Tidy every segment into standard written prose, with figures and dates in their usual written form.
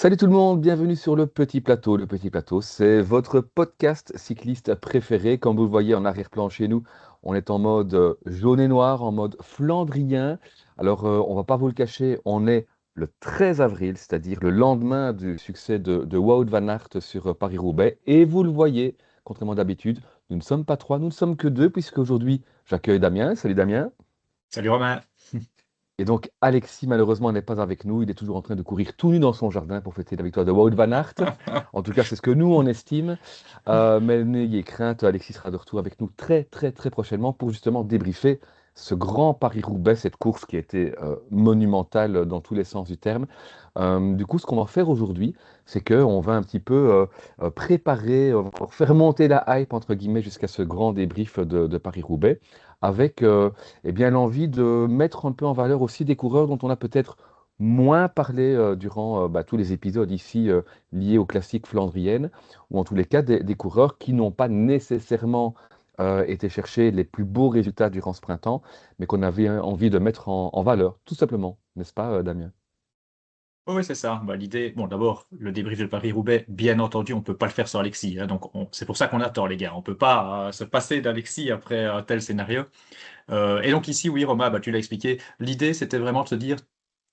Salut tout le monde, bienvenue sur le Petit Plateau. Le Petit Plateau, c'est votre podcast cycliste préféré. Comme vous le voyez en arrière-plan chez nous, on est en mode jaune et noir, en mode flandrien. Alors, on va pas vous le cacher, on est le 13 avril, c'est-à-dire le lendemain du succès de Wout van Aert sur Paris-Roubaix. Et vous le voyez, contrairement d'habitude, nous ne sommes pas trois, nous ne sommes que deux, puisque aujourd'hui, j'accueille Damien. Salut Damien. Salut Romain. Et donc, Alexis, malheureusement, n'est pas avec nous. Il est toujours en train de courir tout nu dans son jardin pour fêter la victoire de Wout van Aert. En tout cas, c'est ce que nous, on estime. Mais n'ayez crainte, Alexis sera de retour avec nous très, très, très prochainement pour justement débriefer ce grand Paris-Roubaix, cette course qui a été monumentale dans tous les sens du terme. Du coup, ce qu'on va faire aujourd'hui, c'est qu'on va un petit peu préparer, faire monter la hype, entre guillemets, jusqu'à ce grand débrief de Paris-Roubaix, avec eh bien, l'envie de mettre un peu en valeur aussi des coureurs dont on a peut-être moins parlé durant tous les épisodes ici liés aux classiques flandriennes, ou en tous les cas des coureurs qui n'ont pas nécessairement été chercher les plus beaux résultats durant ce printemps, mais qu'on avait envie de mettre en valeur, tout simplement, n'est-ce pas, Damien? Oui, oui, c'est ça. L'idée, bon, d'abord, le débrief de Paris-Roubaix, bien entendu, on ne peut pas le faire sans Alexis, hein. Donc, c'est pour ça qu'on attend, les gars. On ne peut pas se passer d'Alexis après un tel scénario. Et donc, ici, oui, Romain, tu l'as expliqué. L'idée, c'était vraiment de se dire,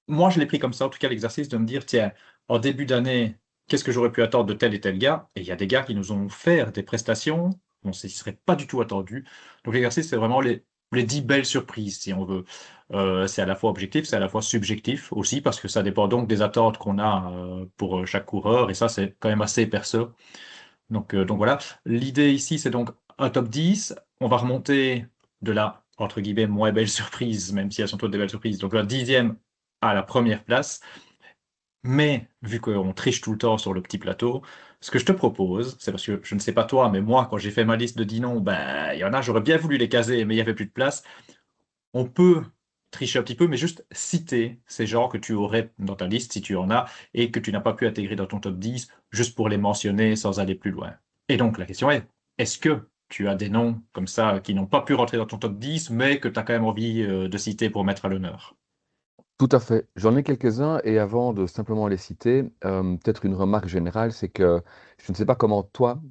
moi, je l'ai pris comme ça, en tout cas, l'exercice de me dire, tiens, en début d'année, qu'est-ce que j'aurais pu attendre de tel et tel gars? Et il y a des gars qui nous ont fait des prestations, on ne serait pas du tout attendu. Donc, l'exercice, c'est vraiment les 10 belles surprises, si on veut. C'est à la fois objectif, c'est à la fois subjectif aussi, parce que ça dépend donc des attentes qu'on a pour chaque coureur, et ça, c'est quand même assez perso. Donc voilà. L'idée ici, c'est donc un top 10. On va remonter de la, entre guillemets, moins belle surprise, même si elles sont toutes des belles surprises. Donc la 10e à la première place. Mais vu qu'on triche tout le temps sur le petit plateau, ce que je te propose, c'est parce que je ne sais pas toi, mais moi, quand j'ai fait ma liste de 10 noms, il y en a, j'aurais bien voulu les caser, mais il n'y avait plus de place. On peut tricher un petit peu, mais juste citer ces gens que tu aurais dans ta liste, si tu en as, et que tu n'as pas pu intégrer dans ton top 10, juste pour les mentionner sans aller plus loin. Et donc, la question est-ce que tu as des noms comme ça qui n'ont pas pu rentrer dans ton top 10, mais que tu as quand même envie de citer pour mettre à l'honneur? Tout à fait. J'en ai quelques-uns et avant de simplement les citer, peut-être une remarque générale, c'est que je ne sais pas comment toi,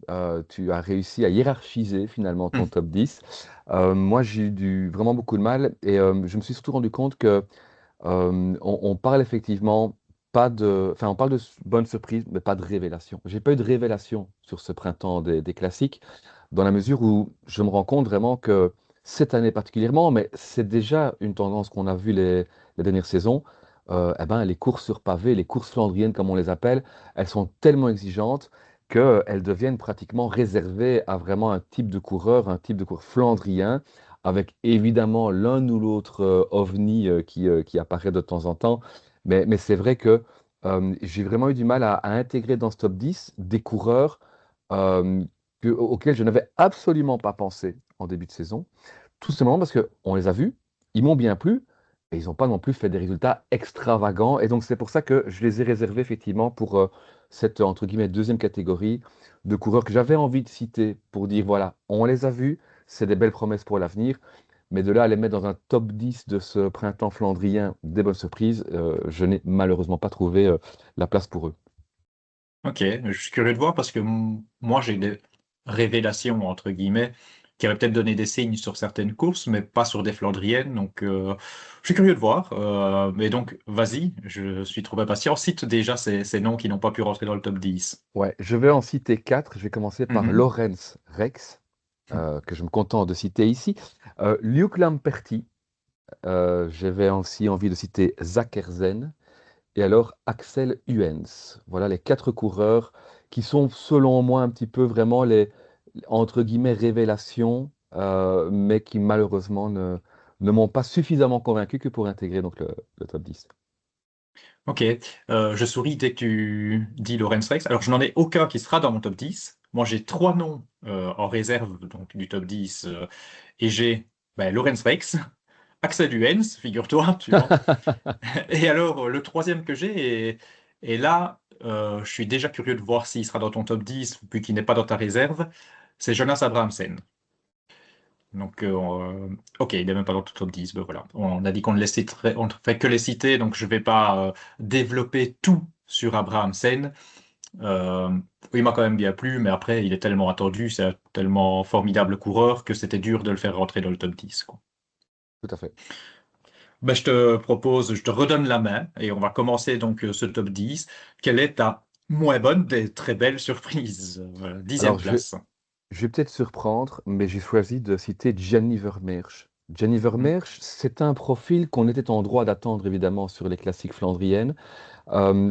tu as réussi à hiérarchiser finalement ton Hmm. top 10. Moi, j'ai eu vraiment beaucoup de mal et je me suis surtout rendu compte que on parle effectivement pas de, enfin, on parle de bonnes surprises, mais pas de révélation. J'ai pas eu de révélation sur ce printemps des classiques, dans la mesure où je me rends compte vraiment que cette année particulièrement, mais c'est déjà une tendance qu'on a vue les dernières saisons, eh ben, les courses sur pavé, les courses flandriennes comme on les appelle, elles sont tellement exigeantes qu'elles deviennent pratiquement réservées à vraiment un type de coureur flandrien, avec évidemment l'un ou l'autre ovni qui apparaît de temps en temps. Mais c'est vrai que j'ai vraiment eu du mal à intégrer dans ce top 10 des coureurs euh, auxquels je n'avais absolument pas pensé en début de saison. Tout simplement parce qu'on les a vus, ils m'ont bien plu, et ils n'ont pas non plus fait des résultats extravagants. Et donc c'est pour ça que je les ai réservés effectivement pour cette, entre guillemets, deuxième catégorie de coureurs que j'avais envie de citer pour dire, voilà, on les a vus, c'est des belles promesses pour l'avenir. Mais de là à les mettre dans un top 10 de ce printemps flandrien des bonnes surprises, je n'ai malheureusement pas trouvé la place pour eux. Ok, je suis curieux de voir parce que moi j'ai des révélations entre guillemets qui avaient peut-être donné des signes sur certaines courses, mais pas sur des Flandriennes. Donc je suis curieux de voir. Mais donc vas-y, je suis trop impatient. Cite déjà ces noms qui n'ont pas pu rentrer dans le top 10. Ouais, je vais en citer quatre. Je vais commencer par Mhm. Lorenz Rex, que je me contente de citer ici. Luc Lamperti, j'avais aussi envie de citer Zach Erzen. Et alors Axel Huens. Voilà les quatre coureurs qui sont, selon moi, un petit peu vraiment les, entre guillemets, révélations, mais qui malheureusement ne m'ont pas suffisamment convaincu que pour intégrer donc le top 10. Ok, je souris dès que tu dis Lorenz Rex. Alors je n'en ai aucun qui sera dans mon top 10. Moi j'ai trois noms en réserve donc, du top 10 et j'ai Lorenz Rex. Axel Huens, figure-toi, tu vois. Et alors, le troisième que j'ai, et là, je suis déjà curieux de voir s'il sera dans ton top 10, vu qu'il n'est pas dans ta réserve, c'est Jonas Abrahamsen. Donc, ok, il n'est même pas dans ton top 10, ben voilà. On a dit qu'on ne fait que les citer, donc je ne vais pas développer tout sur Abrahamsen. Euh, il m'a quand même bien plu, mais après, il est tellement attendu, c'est un tellement formidable coureur que c'était dur de le faire rentrer dans le top 10, quoi. Tout à fait. Ben, je te propose, je te redonne la main et on va commencer donc ce top 10. Quelle est ta moins bonne des très belles surprises? Dixième Alors, je vais, place. je vais peut-être surprendre, mais j'ai choisi de citer Gianni Vermeersch. Gianni Hmm. Vermeersch, c'est un profil qu'on était en droit d'attendre évidemment sur les classiques flandriennes.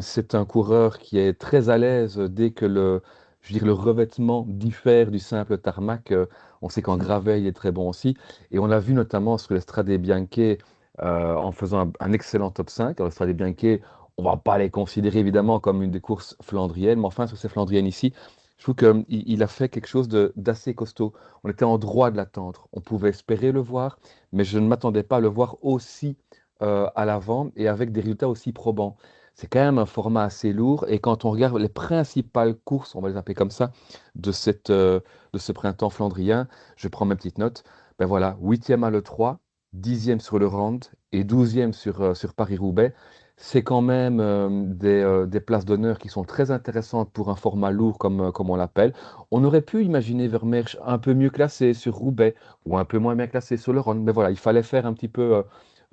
C'est un coureur qui est très à l'aise dès que je veux dire, le revêtement diffère du simple tarmac. On sait qu'en gravel, il est très bon aussi. Et on l'a vu notamment sur l'Estrade Bianche en faisant un excellent top 5. Alors, l'Estrade Bianche, on ne va pas les considérer évidemment comme une des courses flandriennes, mais enfin, sur ces flandriennes ici, je trouve qu'il a fait quelque chose d'assez costaud. On était en droit de l'attendre. On pouvait espérer le voir, mais je ne m'attendais pas à le voir aussi à l'avant et avec des résultats aussi probants. C'est quand même un format assez lourd. Et quand on regarde les principales courses, on va les appeler comme ça, de ce printemps flandrien, je prends mes petites notes. Ben voilà, huitième à l'E3, dixième sur le Rand et douzième sur Paris-Roubaix. C'est quand même des places d'honneur qui sont très intéressantes pour un format lourd comme on l'appelle. On aurait pu imaginer Vermeersch un peu mieux classé sur Roubaix ou un peu moins bien classé sur le Rhône. Mais voilà, il fallait faire un petit peu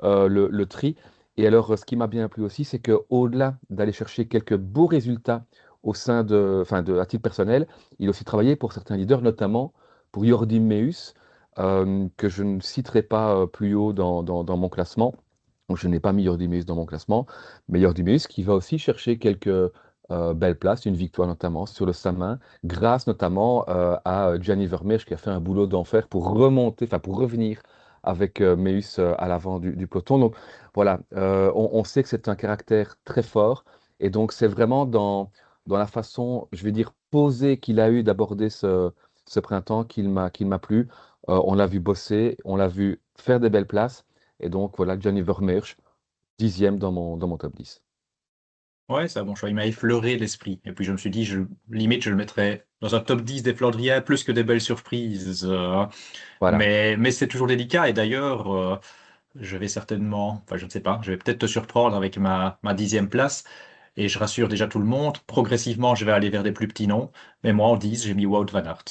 le tri. Et alors, ce qui m'a bien plu aussi, c'est qu'au-delà d'aller chercher quelques beaux résultats au sein à titre personnel, il a aussi travaillé pour certains leaders, notamment pour Jordi Meus, que je ne citerai pas plus haut dans mon classement. Donc, je n'ai pas mis Jordi Meus dans mon classement, mais Jordi Meus qui va aussi chercher quelques belles places, une victoire notamment sur le Samin, grâce notamment à Gianni Vermeersch qui a fait un boulot d'enfer pour remonter, enfin pour revenir avec Meus à l'avant du peloton. Donc, voilà, on sait que c'est un caractère très fort et donc c'est vraiment dans la façon, je vais dire, posée qu'il a eu d'aborder ce printemps qu'il m'a plu. On l'a vu bosser, on l'a vu faire des belles places et donc voilà, Johnny Vermeersch, dixième dans mon top 10. Ouais, c'est un bon choix. Il m'a effleuré l'esprit. Et puis je me suis dit, limite, je le mettrais dans un top 10 des Flandriens, plus que des belles surprises. Voilà. Mais c'est toujours délicat. Et d'ailleurs, je vais certainement, enfin, je ne sais pas, je vais peut-être te surprendre avec ma dixième place. Et je rassure déjà tout le monde, progressivement, je vais aller vers des plus petits noms. Mais moi, en 10, j'ai mis Wout van Aert.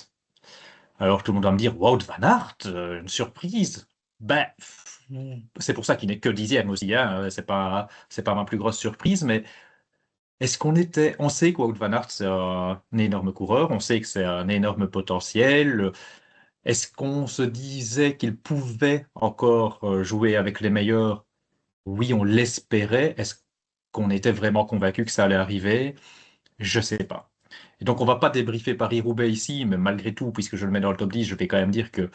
Alors tout le monde va me dire, Wout van Aert, une surprise. Ben, c'est pour ça qu'il n'est que dixième aussi. Hein. C'est pas ma plus grosse surprise, mais on sait que Wout van Aert, c'est un énorme coureur, on sait que c'est un énorme potentiel. Est-ce qu'on se disait qu'il pouvait encore jouer avec les meilleurs? Oui, on l'espérait. Est-ce qu'on était vraiment convaincu que ça allait arriver? Je sais pas. Et donc, on va pas débriefer Paris-Roubaix ici, mais malgré tout, puisque je le mets dans le top 10, je vais quand même dire que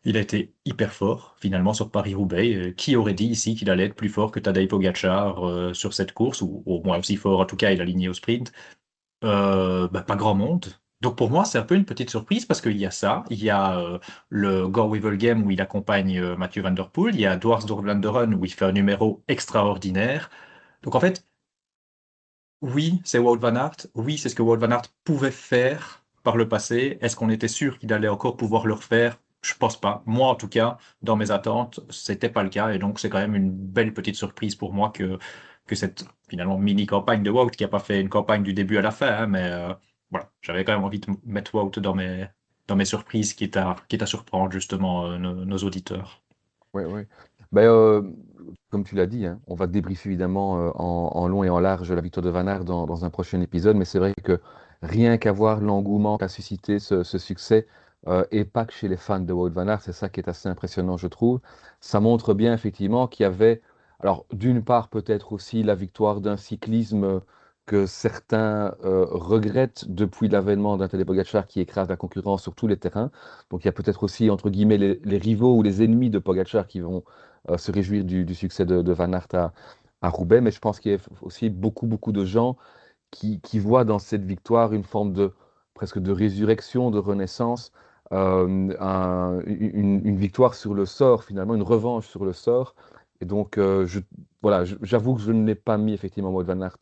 il a été hyper fort, finalement, sur Paris-Roubaix. Qui aurait dit ici qu'il allait être plus fort que Tadej Pogacar sur cette course, ou au moins aussi fort, en tout cas, il a aligné au sprint. Bah, pas grand monde. Donc pour moi, c'est un peu une petite surprise parce qu'il y a ça, il y a le Gore Wevelgem où il accompagne Mathieu Van Der Poel, il y a Dwars Vlaanderen où il fait un numéro extraordinaire. Donc en fait, oui, c'est Wout van Aert, oui, c'est ce que Wout van Aert pouvait faire par le passé. Est-ce qu'on était sûr qu'il allait encore pouvoir le refaire? Je pense pas. Moi, en tout cas, dans mes attentes, c'était pas le cas et donc c'est quand même une belle petite surprise pour moi que cette finalement mini campagne de Wout qui a pas fait une campagne du début à la fin, hein, mais voilà, j'avais quand même envie de mettre Wout dans mes surprises, quitte à surprendre justement nos auditeurs. Oui, oui. Ben, comme tu l'as dit, hein, on va débriefer évidemment en long et en large la victoire de Van Aert dans un prochain épisode, mais c'est vrai que rien qu'à voir l'engouement qu'a suscité ce succès, et pas que chez les fans de Wout Van Aert, c'est ça qui est assez impressionnant, je trouve. Ça montre bien effectivement qu'il y avait, alors d'une part peut-être aussi la victoire d'un cyclisme que certains regrettent depuis l'avènement d'un Tadej Pogacar qui écrase la concurrence sur tous les terrains. Donc il y a peut-être aussi, entre guillemets, les rivaux ou les ennemis de Pogacar qui vont se réjouir du succès de Van Aert à Roubaix. Mais je pense qu'il y a aussi beaucoup, beaucoup de gens qui voient dans cette victoire une forme de presque de résurrection, de renaissance, une victoire sur le sort, finalement, une revanche sur le sort. Et donc, voilà, j'avoue que je ne l'ai pas mis effectivement Wout van Aert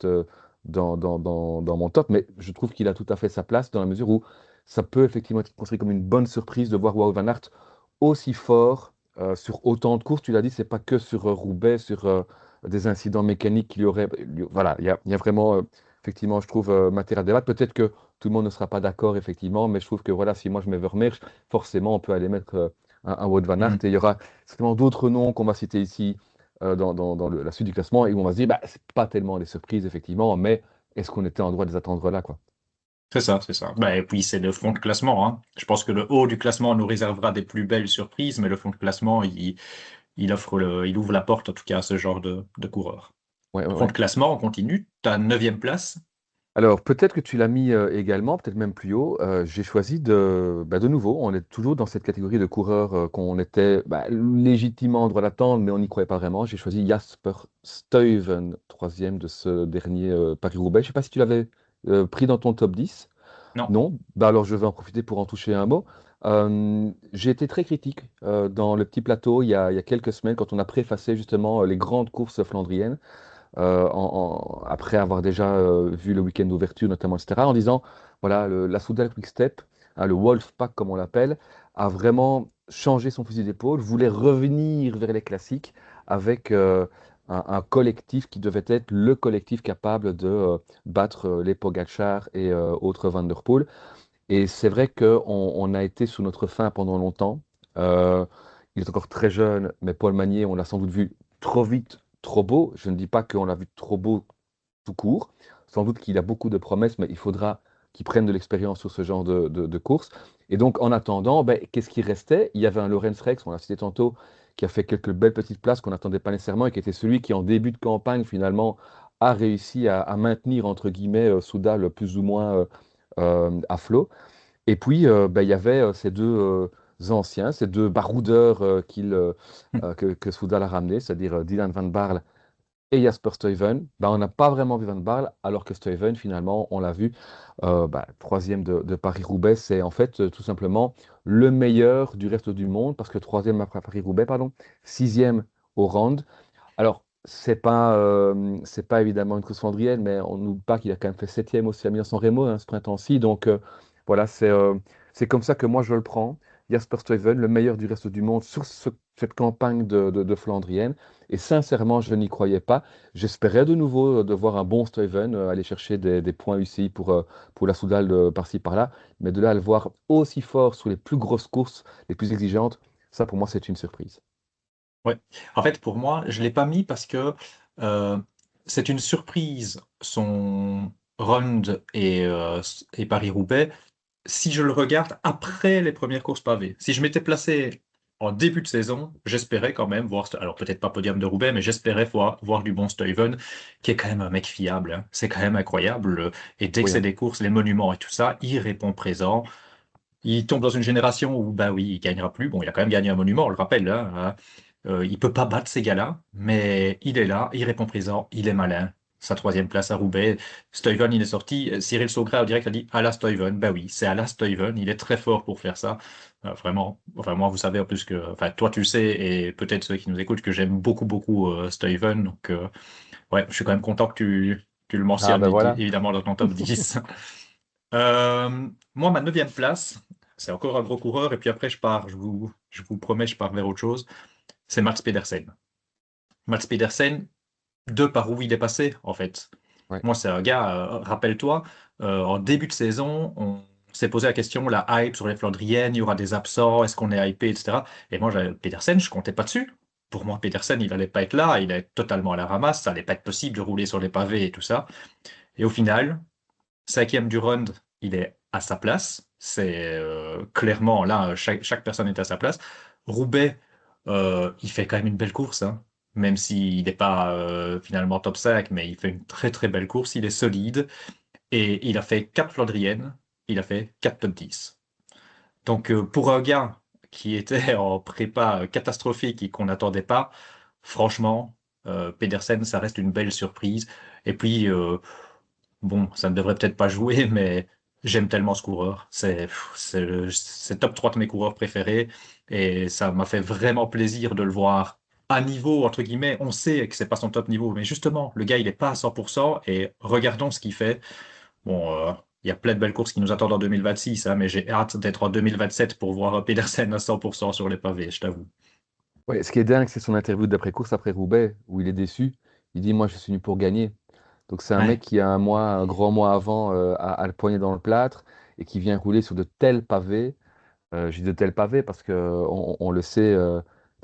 dans mon top, mais je trouve qu'il a tout à fait sa place dans la mesure où ça peut effectivement être considéré comme une bonne surprise de voir Wout van Aert aussi fort sur autant de courses. Tu l'as dit, c'est pas que sur Roubaix, sur des incidents mécaniques qu'il y aurait. Voilà, il y a vraiment, effectivement, je trouve, matière à débattre. Peut-être que tout le monde ne sera pas d'accord, effectivement, mais je trouve que voilà, si moi je mets Vermeersch, forcément, on peut aller mettre un Wout van Aert Mhm. et il y aura certainement d'autres noms qu'on va citer ici dans la suite du classement et où on va se dire, bah, c'est pas tellement des surprises, effectivement, mais est-ce qu'on était en droit de les attendre là, quoi? C'est ça, c'est ça. Bah, et puis c'est le fond de classement, hein. Je pense que le haut du classement nous réservera des plus belles surprises, mais le fond de classement, il ouvre la porte en tout cas à ce genre de coureur. Ouais, ouais, Fond de ouais. classement, on continue. Ta neuvième place. Alors, peut-être que tu l'as mis également, peut-être même plus haut. J'ai choisi de nouveau, on est toujours dans cette catégorie de coureurs qu'on était légitimement en droit d'attendre, mais on n'y croyait pas vraiment. J'ai choisi Jasper Stuyven, troisième de ce dernier Paris-Roubaix. Je ne sais pas si tu l'avais pris dans ton top 10. Non. Non? Bah alors, je vais en profiter pour en toucher un mot. J'ai été très critique dans le petit plateau il y a quelques semaines quand on a préfacé justement les grandes courses flandriennes après avoir déjà vu le week-end d'ouverture notamment, etc., en disant, voilà, la Soudal Quick Step, hein, le Wolfpack comme on l'appelle, a vraiment changé son fusil d'épaule, voulait revenir vers les classiques avec un collectif qui devait être le collectif capable de battre les Pogacar et autres Van der Poel. Et c'est vrai qu'on a été sous notre faim pendant longtemps. Euh, il est encore très jeune, mais Paul Magnier, on l'a sans doute vu trop vite, trop beau. Je ne dis pas qu'on l'a vu trop beau tout court. Sans doute qu'il a beaucoup de promesses, mais il faudra qu'il prenne de l'expérience sur ce genre de course. Et donc, en attendant, ben, qu'est-ce qui restait? Il y avait un Lorenz Rex, on l'a cité tantôt, qui a fait quelques belles petites places qu'on n'attendait pas nécessairement et qui était celui qui, en début de campagne, finalement, a réussi à maintenir, entre guillemets, Soudal plus ou moins à flot. Et puis, ben, il y avait ces deux anciens, ces deux baroudeurs que Soudal a ramenés, c'est-à-dire Dylan Van Baarle et Jasper Stuyven. Ben, on n'a pas vraiment vu Van Baarle, alors que Stuyven, finalement, on l'a vu, troisième de Paris-Roubaix, c'est en fait tout simplement le meilleur du reste du monde, parce que troisième après Paris-Roubaix, pardon, sixième au Round. Alors, c'est pas évidemment une course flandrienne, mais on n'oublie pas qu'il a quand même fait septième aussi à Milan-San Remo, hein, ce printemps-ci. Donc voilà, c'est comme ça que moi je le prends. Jasper Stuyven, le meilleur du reste du monde sur cette campagne de flandrienne. Et sincèrement, je n'y croyais pas. J'espérais de nouveau de voir un bon Stuyven aller chercher des points UCI pour la Soudal par-ci par-là. Mais de là à le voir aussi fort sur les plus grosses courses, les plus exigeantes, ça pour moi c'est une surprise. Ouais. En fait, pour moi, je l'ai pas mis parce que euh, c'est une surprise son Round et Paris-Roubaix. Si je le regarde après les premières courses pavées, si je m'étais placé en début de saison, j'espérais quand même voir, alors peut-être pas podium de Roubaix, mais j'espérais voir du bon Stuyven, qui est quand même un mec fiable, hein. C'est quand même incroyable. Et dès que Oui, c'est hein. des courses, les monuments et tout ça, il répond présent. Il tombe dans une génération où, bah oui, il gagnera plus. Bon, il a quand même gagné un monument, on le rappelle, hein. Il peut pas battre ces gars-là, mais il est là, il répond présent, il est malin. Sa troisième place à Roubaix. Stuyven, il est sorti. Cyril Saugré, au direct, a dit à la Stuyven. Ben oui, c'est à la Stuyven. Il est très fort pour faire ça. Vraiment. Enfin, moi, vous savez en plus que. Enfin, toi, tu le sais, et peut-être ceux qui nous écoutent, que j'aime beaucoup, beaucoup Stuyven. Donc, ouais, je suis quand même content que tu le Ah mentionnes, ben voilà. évidemment, dans ton top 10. Moi, ma neuvième place, c'est encore un gros coureur, et puis après, je pars. Je vous promets, je pars vers autre chose. C'est Max Pedersen. Max Pedersen, de par où il est passé, en fait. Ouais. Moi, c'est un gars, rappelle-toi, en début de saison, on s'est posé la question, la hype sur les Flandriennes, il y aura des absents, est-ce qu'on est hypé, etc. Et moi, Pedersen, je comptais pas dessus. Pour moi, Pedersen, il allait pas être là, il est totalement à la ramasse, ça allait pas être possible de rouler sur les pavés et tout ça. Et au final, cinquième du round, il est à sa place. C'est clairement là, chaque personne est à sa place. Roubaix, il fait quand même une belle course, hein. Même s'il n'est pas finalement top 5, mais il fait une très très belle course. Il est solide et il a fait 4 Flandriennes, il a fait 4 top 10. Donc pour un gars qui était en prépa catastrophique et qu'on n'attendait pas, franchement, Pedersen, ça reste une belle surprise. Et puis, bon, ça ne devrait peut-être pas jouer, mais j'aime tellement ce coureur. C'est top 3 de mes coureurs préférés. Et ça m'a fait vraiment plaisir de le voir à niveau, entre guillemets. On sait que c'est pas son top niveau, mais justement, le gars, il est pas à 100%. Et regardons ce qu'il fait. Bon, il y a plein de belles courses qui nous attendent en 2026, hein, mais j'ai hâte d'être en 2027 pour voir Pedersen à 100% sur les pavés, je t'avoue. Ouais, ce qui est dingue, c'est son interview d'après-course, après Roubaix, où il est déçu. Il dit, moi, je suis venu pour gagner. Donc, c'est un mec Ouais, qui, un grand mois avant, a le poignet dans le plâtre et qui vient rouler sur de tels pavés. Je dis de tels pavés parce que on le sait,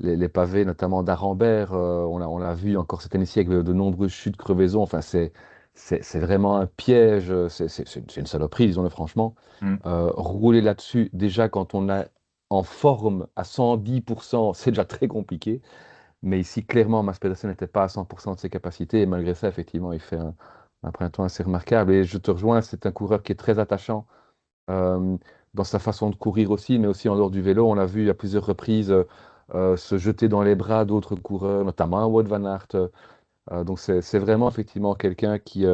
les pavés, notamment d'Arambert, on l'a vu encore cette année avec de nombreuses chutes, crevaisons. Enfin, c'est vraiment un piège. C'est une saloperie, disons-le franchement. mm, Rouler là-dessus, déjà quand on est en forme à 110%, c'est déjà très compliqué. Mais ici, clairement, Mads Pedersen n'était pas à 100% de ses capacités. Et malgré ça, effectivement, il fait un printemps assez remarquable. Et je te rejoins, c'est un coureur qui est très attachant euh, dans sa façon de courir aussi, mais aussi en dehors du vélo. On l'a vu à plusieurs reprises se jeter dans les bras d'autres coureurs, notamment un Wout van Aert. Donc c'est vraiment effectivement quelqu'un qui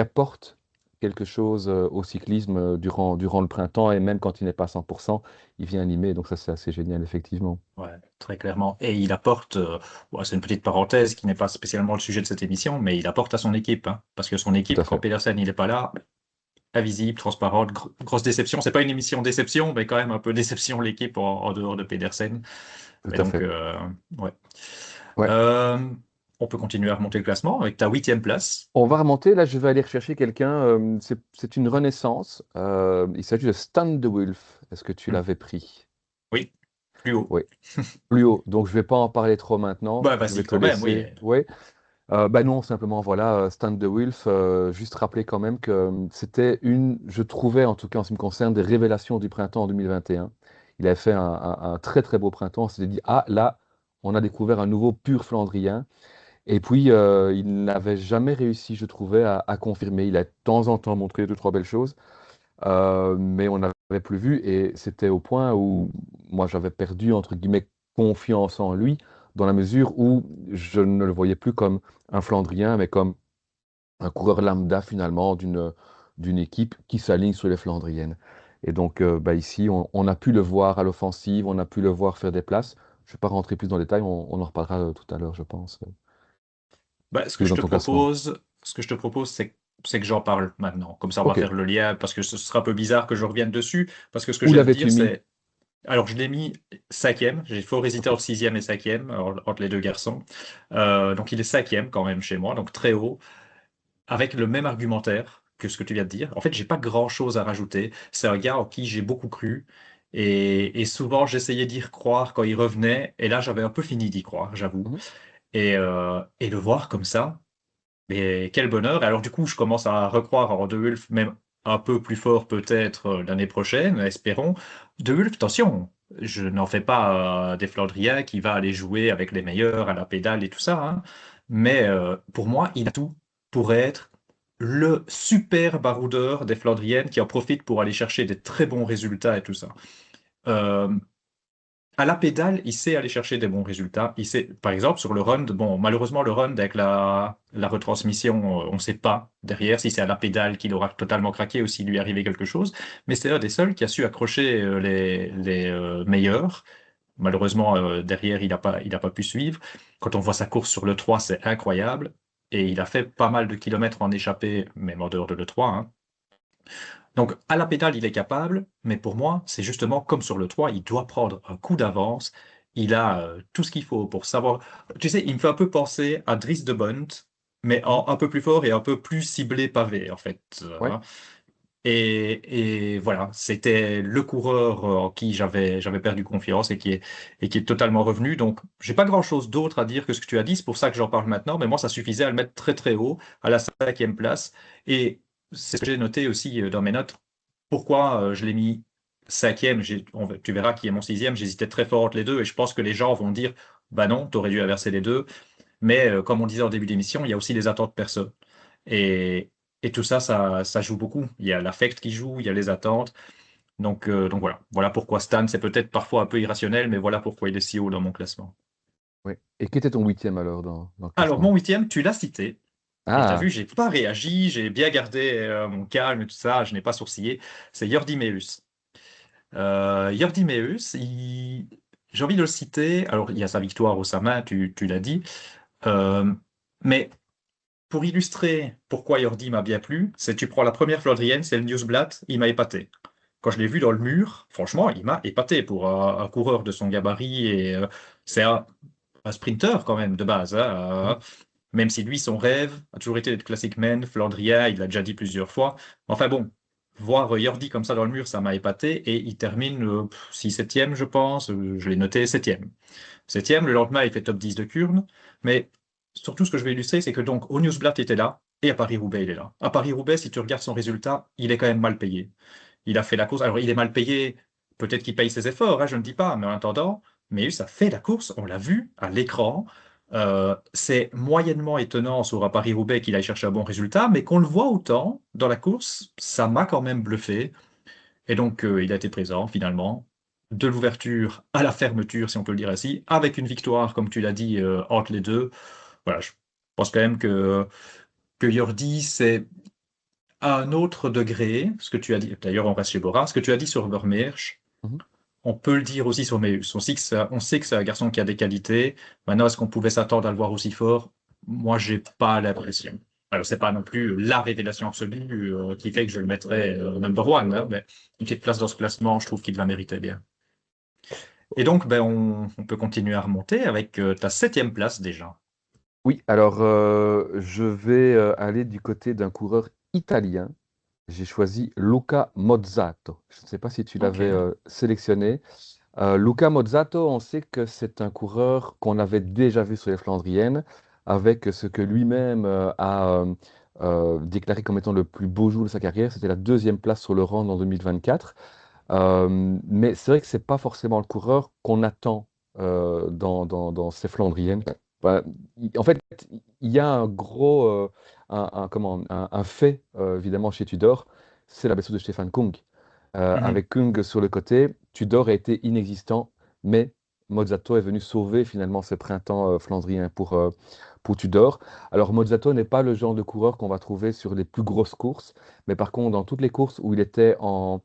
apporte quelque chose au cyclisme durant le printemps et même quand il n'est pas à 100%, il vient animer. Donc ça, c'est assez génial, effectivement. ouais, très clairement. Et il apporte, bon, c'est une petite parenthèse qui n'est pas spécialement le sujet de cette émission, mais il apporte à son équipe, hein, parce que son Tout équipe, à quand fait. Pedersen il n'est pas là, invisible, transparente, grosse déception. C'est pas une émission déception, mais quand même un peu déception l'équipe en dehors de Pedersen. Tout Mais à donc, fait. ouais. Ouais. Euh, on peut continuer à remonter le classement avec ta huitième place. On va remonter. Là, je vais aller rechercher quelqu'un. C'est une renaissance. Il s'agit de Stan de Wulf. Est-ce que tu Hmm. l'avais pris? Oui, plus haut. Oui. Plus haut. Donc, je vais pas en parler trop maintenant. Bah, Je vais vas-y, te quand même, oui. laisser. Oui. Bah non, simplement, voilà, Stan de Wilf, juste rappeler quand même que c'était je trouvais en tout cas en ce qui me concerne, des révélations du printemps en 2021. Il avait fait un très très beau printemps. On s'était dit, ah là, on a découvert un nouveau pur Flandrien. Et puis, il n'avait jamais réussi, je trouvais, à confirmer. Il a de temps en temps montré deux, trois belles choses, mais on n'avait plus vu. Et c'était au point où moi, j'avais perdu, entre guillemets, confiance en lui, dans la mesure où je ne le voyais plus comme un Flandrien, mais comme un coureur lambda, finalement, d'une équipe qui s'aligne sur les Flandriennes. Et donc, bah, ici, on a pu le voir à l'offensive, on a pu le voir faire des places. Je ne vais pas rentrer plus dans les détails, on en reparlera tout à l'heure, je pense, Bah, plus dans ton classement. ce que je te propose, c'est que j'en parle maintenant. Comme ça, on va Ok. faire le lien, parce que ce sera un peu bizarre que je revienne dessus. Parce que ce que Où j'aime l'avais-tu dire, mis? c'est. Alors, je l'ai mis cinquième. J'ai fort hésité Ok. entre sixième et cinquième, entre les deux garçons. Donc, il est cinquième quand même chez moi, donc très haut, avec le même argumentaire que ce que tu viens de dire. En fait, j'ai pas grand-chose à rajouter. C'est un gars en qui j'ai beaucoup cru. Et souvent, j'essayais d'y croire quand il revenait. Et là, j'avais un peu fini d'y croire, j'avoue. Mhm. Et le voir comme ça. Mais quel bonheur. Et alors du coup, je commence à recroire en De Wulf, même un peu plus fort peut-être l'année prochaine, espérons. De Wulf, attention, je n'en fais pas des Flandriens qui va aller jouer avec les meilleurs à la pédale et tout ça, hein. Mais pour moi, il a tout pour être le super baroudeur des Flandriennes qui en profite pour aller chercher des très bons résultats et tout ça. Euh, à la pédale, il sait aller chercher des bons résultats. Il sait, par exemple, sur le run, bon, malheureusement, le run avec la retransmission, on ne sait pas derrière si c'est à la pédale qu'il aura totalement craqué ou s'il lui est arrivé quelque chose. Mais c'est un des seuls qui a su accrocher les meilleurs. Malheureusement, derrière, il a pas pu suivre. Quand on voit sa course sur le 3, c'est incroyable. Et il a fait pas mal de kilomètres en échappée, même en dehors de l'E3, hein. Donc, à la pédale, il est capable, mais pour moi, c'est justement comme sur le 3, il doit prendre un coup d'avance. Il a tout ce qu'il faut pour savoir. Tu sais, il me fait un peu penser à Dries de Bont, mais un peu plus fort et un peu plus ciblé pavé, en fait, Ouais. hein. Et voilà, c'était le coureur en qui j'avais perdu confiance et qui est totalement revenu. Donc, j'ai pas grand-chose d'autre à dire que ce que tu as dit. C'est pour ça que j'en parle maintenant. Mais moi, ça suffisait à le mettre très très haut, à la cinquième place. Et c'est ce que j'ai noté aussi dans mes notes. Pourquoi je l'ai mis cinquième? Tu verras qui est mon sixième. J'hésitais très fort entre les deux et je pense que les gens vont dire, bah non, t'aurais dû inverser les deux. Mais comme on disait en début d'émission, il y a aussi les attentes perso. Et, et tout ça, ça joue beaucoup. Il y a l'affect qui joue, il y a les attentes. Donc voilà. Voilà pourquoi Stan, c'est peut-être parfois un peu irrationnel, mais voilà pourquoi il est si haut dans mon classement. Ouais. Et qui était ton huitième alors dans le Alors, mon classement? huitième, tu l'as cité. Et tu as vu, Ah, j'ai pas réagi, j'ai bien gardé mon calme et tout ça, je n'ai pas sourcillé. C'est Jordi Meus. Jordi Meus, j'ai envie de le citer. Alors, il y a sa victoire au Sama, tu l'as dit. Euh, mais pour illustrer pourquoi Jordi m'a bien plu, c'est tu prends la première Flandrienne, c'est le Newsblad, il m'a épaté. Quand je l'ai vu dans le mur, franchement, il m'a épaté pour un coureur de son gabarit et c'est un sprinter quand même de base, hein, mhm. même si lui, son rêve a toujours été d'être classic man, Flandrien, il l'a déjà dit plusieurs fois. Enfin bon, voir Jordi comme ça dans le mur, ça m'a épaté, et il termine 6-7e, je pense, je l'ai noté 7e. 7e, le lendemain, il fait top 10 de Kurn, mais surtout ce que je vais illustrer, c'est que donc au Newsblatt était là, et à Paris-Roubaix, il est là. À Paris-Roubaix, si tu regardes son résultat, il est quand même mal payé. Il a fait la course. Alors, il est mal payé. Peut-être qu'il paye ses efforts, hein, je ne dis pas. Mais en attendant, Meus a fait la course. On l'a vu à l'écran. C'est moyennement étonnant sur Paris-Roubaix qu'il aille chercher un bon résultat, mais qu'on le voit autant dans la course, ça m'a quand même bluffé. Et donc, il a été présent finalement, de l'ouverture à la fermeture, si on peut le dire ainsi, avec une victoire, comme tu l'as dit, entre les deux. Voilà, je pense quand même que Jordi, c'est à un autre degré, ce que tu as dit, d'ailleurs on reste chez Bora, ce que tu as dit sur Vermeersch, Mhm. on peut le dire aussi sur Meus. On sait que c'est un garçon qui a des qualités. Maintenant, est-ce qu'on pouvait s'attendre à le voir aussi fort? Moi, j'ai pas l'impression. Alors, c'est pas non plus la révélation absolue qui fait que je le mettrais number one, hein, mais une petite place dans ce classement, je trouve qu'il la méritait bien. Et donc, ben, on peut continuer à remonter avec ta 7e place déjà. Oui, alors je vais aller du côté d'un coureur italien. J'ai choisi Luca Mozzato. Je ne sais pas si tu Ok. l'avais sélectionné. Luca Mozzato, on sait que c'est un coureur qu'on avait déjà vu sur les Flandriennes, avec ce que lui-même a déclaré comme étant le plus beau jour de sa carrière. C'était la deuxième place sur le rang en 2024. Mais c'est vrai que c'est pas forcément le coureur qu'on attend dans ces Flandriennes. Bah, en fait, il y a un gros comment, un fait, évidemment, chez Tudor, c'est la blessure de Stefan Kung. Mhm. Avec Kung sur le côté, Tudor a été inexistant, mais Mozzato est venu sauver finalement ce printemps flandrien pour Tudor. Alors Mozzato n'est pas le genre de coureur qu'on va trouver sur les plus grosses courses, mais par contre, dans toutes les courses où il était en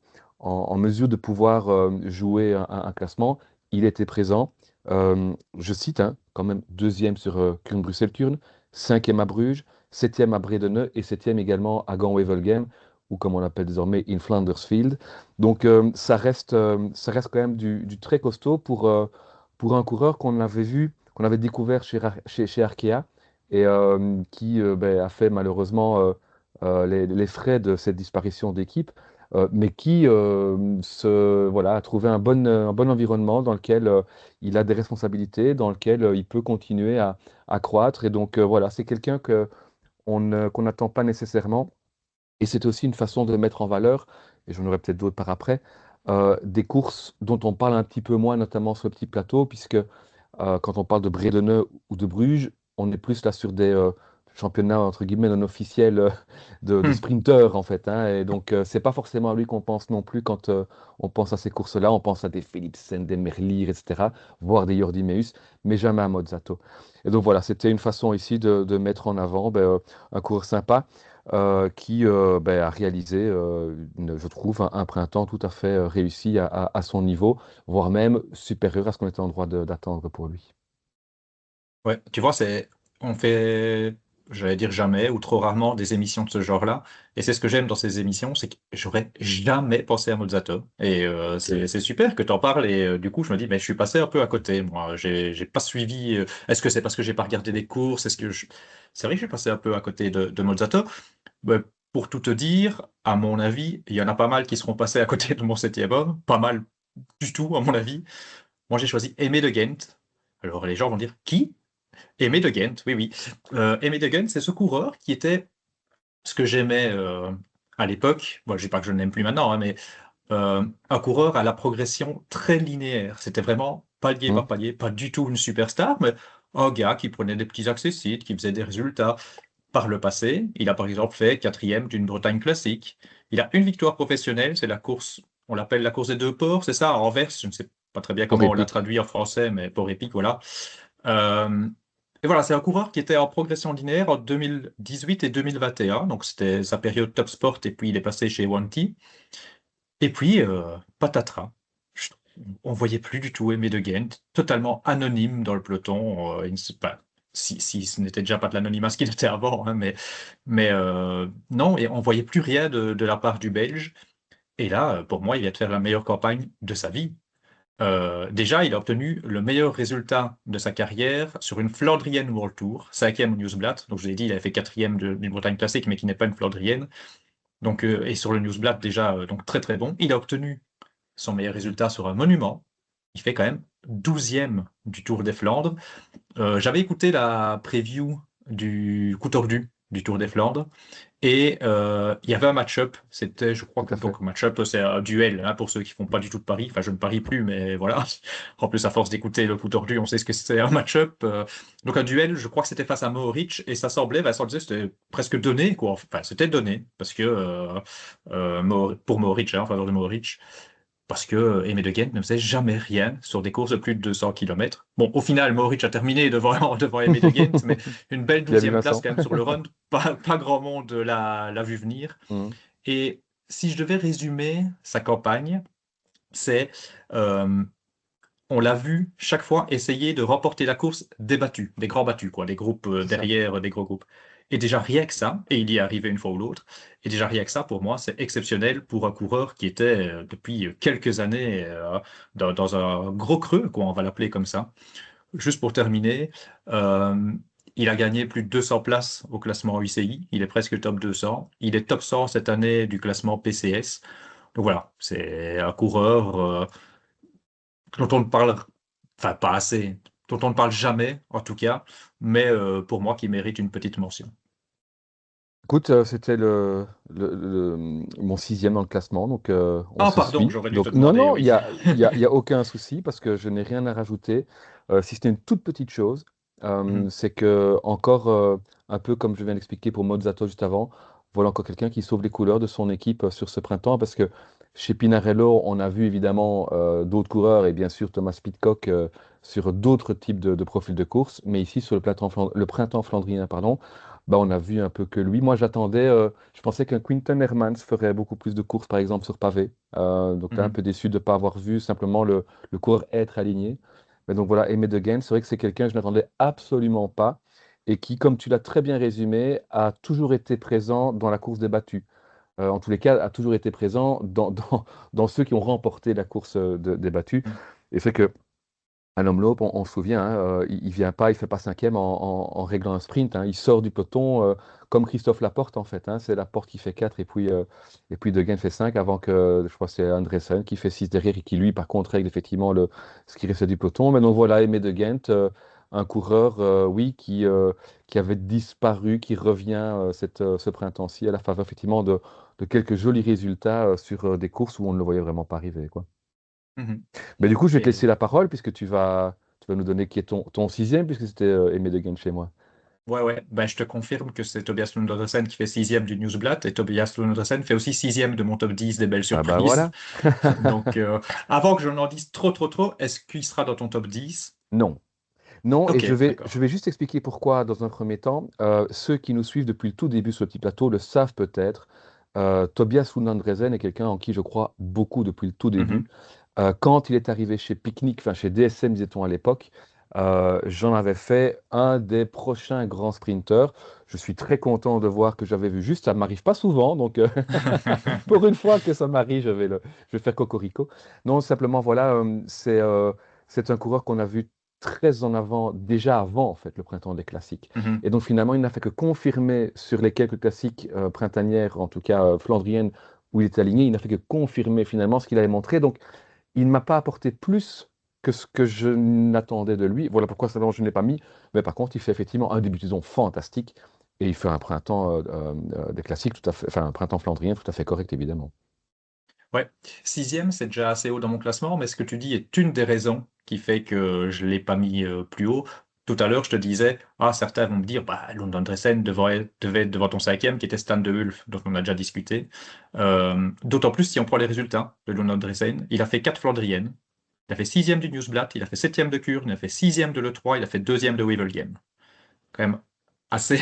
mesure de pouvoir jouer un classement, il était présent. Je cite, hein, quand même deuxième sur Kuurne-Bruxelles-Kuurne, cinquième à Bruges, septième à Bredeney et septième également à Gand-Wevelgem, ou comme on l'appelle désormais in Flandersfield. Donc ça reste quand même du très costaud pour un coureur qu'on avait vu, qu'on avait découvert chez Arkea et qui ben, a fait malheureusement les frais de cette disparition d'équipe, mais qui voilà, a trouvé un bon environnement dans lequel il a des responsabilités, dans lequel il peut continuer à croître. Et donc voilà, c'est quelqu'un qu'on n'attend pas nécessairement. Et c'est aussi une façon de mettre en valeur, et j'en aurai peut-être d'autres par après, des courses dont on parle un petit peu moins, notamment sur le petit plateau, puisque quand on parle de Bredeney ou de Bruges, on est plus là sur des championnats entre guillemets non officiels de Mhm. sprinteurs en fait, hein. Et donc c'est pas forcément à lui qu'on pense non plus quand on pense à ces courses-là. On pense à des Philipsen, des Merlier, etc., voire des Jordi Meus, mais jamais à Mozzato. Et donc voilà, c'était une façon ici de mettre en avant ben, un coureur sympa qui ben, a réalisé, je trouve, un printemps tout à fait réussi à son niveau, voire même supérieur à ce qu'on était en droit d'attendre pour lui. Ouais, tu vois, on fait, j'allais dire jamais ou trop rarement des émissions de ce genre-là. Et c'est ce que j'aime dans ces émissions, c'est que j'aurais jamais pensé à Mozzato. Et c'est super que tu en parles. Et du coup, je me dis, mais je suis passé un peu à côté. Moi, j'ai pas suivi. Est-ce que c'est parce que j'ai pas regardé des courses? C'est vrai que je suis passé un peu à côté de Mozzato. Ben, pour tout te dire, à mon avis, il y en a pas mal qui seront passés à côté de mon 7e homme. Pas mal du tout, à mon avis. Moi, j'ai choisi Aimé de Ghent. Alors, les gens vont dire, qui? Aimé de Ghent, oui, oui. Aimé de Ghent, c'est ce coureur qui était ce que j'aimais à l'époque. Bon, je dis pas que je ne l'aime plus maintenant, hein, mais un coureur à la progression très linéaire. C'était vraiment palier Hmm. par palier, pas du tout une superstar, mais un gars qui prenait des petits accessites, qui faisait des résultats. Par le passé, il a par exemple fait 4e d'une Bretagne classique. Il a une victoire professionnelle, c'est la course, on l'appelle la course des deux ports, c'est ça, à Anvers. Je ne sais pas très bien Pour comment on l'a épique. traduit en français, mais port épique, voilà. Euh, et voilà, c'est un coureur qui était en progression linéaire en 2018 et 2021. Donc, c'était sa période top sport et puis il est passé chez Wanty. Et puis, patatras. Je- On voyait plus du tout Aimé de Ghent, totalement anonyme dans le peloton. Il ne sait pas si ce n'était déjà pas de l'anonymat ce qu'il était avant, hein, mais non, et on voyait plus rien de la part du Belge. Et là, pour moi, il vient de faire la meilleure campagne de sa vie. Déjà, il a obtenu le meilleur résultat de sa carrière sur une Flandrienne World Tour, 5e au Newsblad. Donc, je l'ai dit, il avait fait 4e d'une Bretagne classique, mais qui n'est pas une Flandrienne. Donc, et sur le Newsblad, déjà, donc très très bon. Il a obtenu son meilleur résultat sur un monument. Il fait quand même 12e du Tour des Flandres. J'avais écouté la preview du coup tordu du Tour des Flandres. Et il y avait un match-up, c'était, je crois Tout que à fait. donc match-up, c'est un duel hein, pour ceux qui font pas du tout de paris. Enfin, je ne parie plus, mais voilà. En plus, à force d'écouter le coup tordu, on sait ce que c'est un match-up. Donc un duel, je crois que c'était face à Mohoric et ça semblait, Vincent disait, c'était presque donné, quoi. Enfin, c'était donné parce que pour Mohoric, hein, en faveur de Mohoric, parce que Aimé de Ghent ne faisait jamais rien sur des courses de plus de 200 km. Bon, au final, Mohoric a terminé devant, devant Aimé de Ghent, mais une belle Bien vu, 12e place Vincent. quand même sur le run. Pas grand monde l'a vu venir. Mhm. Et si je devais résumer sa campagne, c'est euh, on l'a vu chaque fois essayer de remporter la course des battus, des grands battus, quoi, des groupes C'est ça. derrière, des gros groupes. Et déjà rien que ça, et il y est arrivé une fois ou l'autre, et déjà rien que ça, pour moi, c'est exceptionnel pour un coureur qui était depuis quelques années dans un gros creux, quoi, on va l'appeler comme ça. Juste pour terminer, euh, il a gagné plus de 200 places au classement UCI, il est presque top 200, il est top 100 cette année du classement PCS. Donc voilà, c'est un coureur dont on ne parle, enfin pas assez, dont on ne parle jamais en tout cas, mais pour moi qui mérite une petite mention. Écoute, c'était mon sixième dans le classement, donc on Ah se pardon, suit. j'aurais dû te Donc non, demander, non, il oui. y a, il y a, il y a aucun souci parce que je n'ai rien à rajouter. Si c'était une toute petite chose, Mhm. c'est que encore un peu comme je viens d'expliquer pour Mozzato juste avant, voilà encore quelqu'un qui sauve les couleurs de son équipe sur ce printemps parce que chez Pinarello, on a vu évidemment d'autres coureurs et bien sûr Thomas Pidcock sur d'autres types de profils de course, mais ici sur le printemps flandrien, pardon. Bah, on a vu un peu que lui. Moi, j'attendais, je pensais qu'un Quinton Hermans ferait beaucoup plus de courses, par exemple, sur pavé. Donc, tu es un Mhm. peu déçu de ne pas avoir vu simplement le coureur être aligné. Mais donc, voilà, Aimé De Gendt, c'est vrai que c'est quelqu'un que je n'attendais absolument pas et qui, comme tu l'as très bien résumé, a toujours été présent dans la course des battus. En tous les cas, a toujours été présent dans ceux qui ont remporté la course des battus. Mhm. Et c'est que un homme lope, on se souvient, hein, il vient pas, il fait pas cinquième en réglant un sprint, hein, il sort du peloton comme Christophe Laporte en fait, hein, c'est Laporte qui fait 4 et puis De Gendt fait 5 avant que, je crois que c'est Andresen qui fait 6 derrière et qui lui par contre règle effectivement ce qui restait du peloton. Mais donc voilà, Aimé De Gendt, un coureur, oui, qui avait disparu, qui revient ce printemps-ci à la faveur effectivement de quelques jolis résultats sur des courses où on ne le voyait vraiment pas arriver, quoi. Mhm. Mais du coup, je vais te Et laisser la parole puisque tu vas nous donner qui est ton sixième, puisque c'était Aimé Deguene chez moi. ouais, ouais, ben, je te confirme que c'est Tobias Lundgren qui fait 6e du Newsblad et Tobias Lundgren fait aussi 6e de mon top 10 des belles Ah bah surprises. voilà. Donc, avant que je n'en dise trop, est-ce qu'il sera dans ton top 10? Non. Non, et Ok, je vais d'accord. juste expliquer pourquoi dans un premier temps. Ceux qui nous suivent depuis le tout début sur le petit plateau le savent peut-être. Tobias Lundgren est quelqu'un en qui je crois beaucoup depuis le tout début. Mhm. Quand il est arrivé chez Picnic, enfin chez DSM, disait-on à l'époque, j'en avais fait un des prochains grands sprinteurs. Je suis très content de voir que j'avais vu juste, ça ne m'arrive pas souvent, donc pour une fois que ça m'arrive, je vais faire cocorico. Non, simplement, voilà, c'est un coureur qu'on a vu très en avant, déjà avant, en fait, le printemps des classiques. Mhm. Et donc, finalement, il n'a fait que confirmer sur les quelques classiques printanières, en tout cas flandriennes, où il est aligné, il n'a fait que confirmer finalement ce qu'il avait montré. Donc, il ne m'a pas apporté plus que ce que je n'attendais de lui. Voilà pourquoi simplement je ne l'ai pas mis. Mais par contre, il fait effectivement un début de saison fantastique. Et il fait un printemps des classiques tout à fait, enfin un printemps flandrien tout à fait correct, évidemment. Ouais, 6e, c'est déjà assez haut dans mon classement, mais ce que tu dis est une des raisons qui fait que je ne l'ai pas mis plus haut. Tout à l'heure, je te disais, ah, certains vont me dire, bah, Lund Andresen devait être devant ton 5e, qui était Stan de Wulf, dont on a déjà discuté. D'autant plus si on prend les résultats de Lund Andresen. Il a fait 4 Flandriennes, il a fait 6e du Newsblad, il a fait 7e de Kurne, il a fait 6e de l'E3, il a fait 2e de Wevelgem. Quand même assez,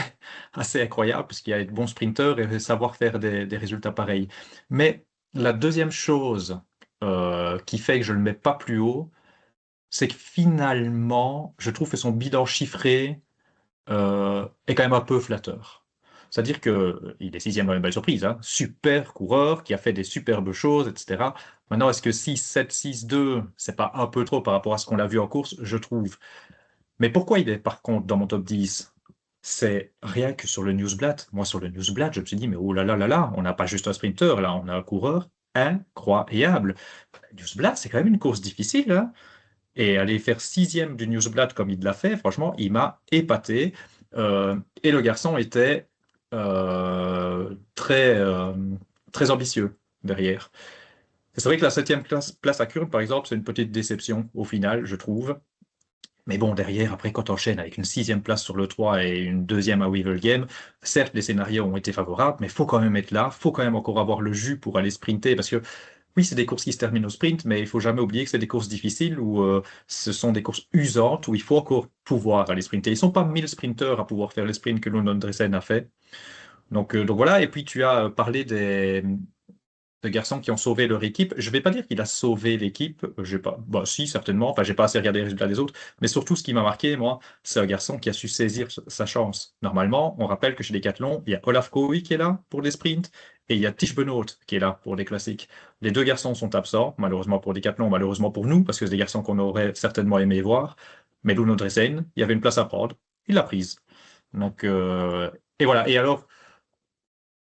assez incroyable, parce qu'il y a de bons sprinteurs et savoir faire des résultats pareils. Mais la deuxième chose qui fait que je ne le mets pas plus haut, c'est que finalement, je trouve que son bilan chiffré est quand même un peu flatteur. C'est-à-dire qu'il est sixième dans une belle surprise, hein. Super coureur qui a fait des superbes choses, etc. Maintenant, est-ce que 6-7, 6-2, c'est pas un peu trop par rapport à ce qu'on a vu en course, je trouve. Mais pourquoi il est par contre dans mon top 10? C'est rien que sur le Newsblad. Moi, sur le Newsblad, je me suis dit, mais oh là là là là, on n'a pas juste un sprinter, là, on a un coureur incroyable. Newsblad, c'est quand même une course difficile, hein. Et aller faire sixième du Newsblad comme il l'a fait, franchement, il m'a épaté. Et le garçon était très ambitieux derrière. C'est vrai que la septième place à Kurn, par exemple, c'est une petite déception au final, je trouve. Mais bon, derrière, après, quand on enchaîne avec une sixième place sur le 3 et une deuxième à Weevil Game, certes, les scénarios ont été favorables, mais il faut quand même être là, faut quand même encore avoir le jus pour aller sprinter, parce que oui, c'est des courses qui se terminent au sprint, mais il faut jamais oublier que c'est des courses difficiles où ce sont des courses usantes où il faut encore pouvoir aller sprinter. Ils sont pas 1000 sprinteurs à pouvoir faire les sprints que London Dressen a fait. Donc voilà, et puis tu as parlé de garçons qui ont sauvé leur équipe. Je vais pas dire qu'il a sauvé l'équipe, j'ai pas, bah si certainement, enfin j'ai pas assez regardé les résultats des autres, mais surtout ce qui m'a marqué, moi, c'est un garçon qui a su saisir sa chance. Normalement, on rappelle que chez Decathlon, il y a Olaf Kowi qui est là pour les sprints et il y a Tish Benoît qui est là pour les classiques. Les deux garçons sont absents, malheureusement pour Decathlon, malheureusement pour nous, parce que c'est des garçons qu'on aurait certainement aimé voir. Mais Luno Dresen, il y avait une place à prendre, il l'a prise. Donc, et voilà. Et alors,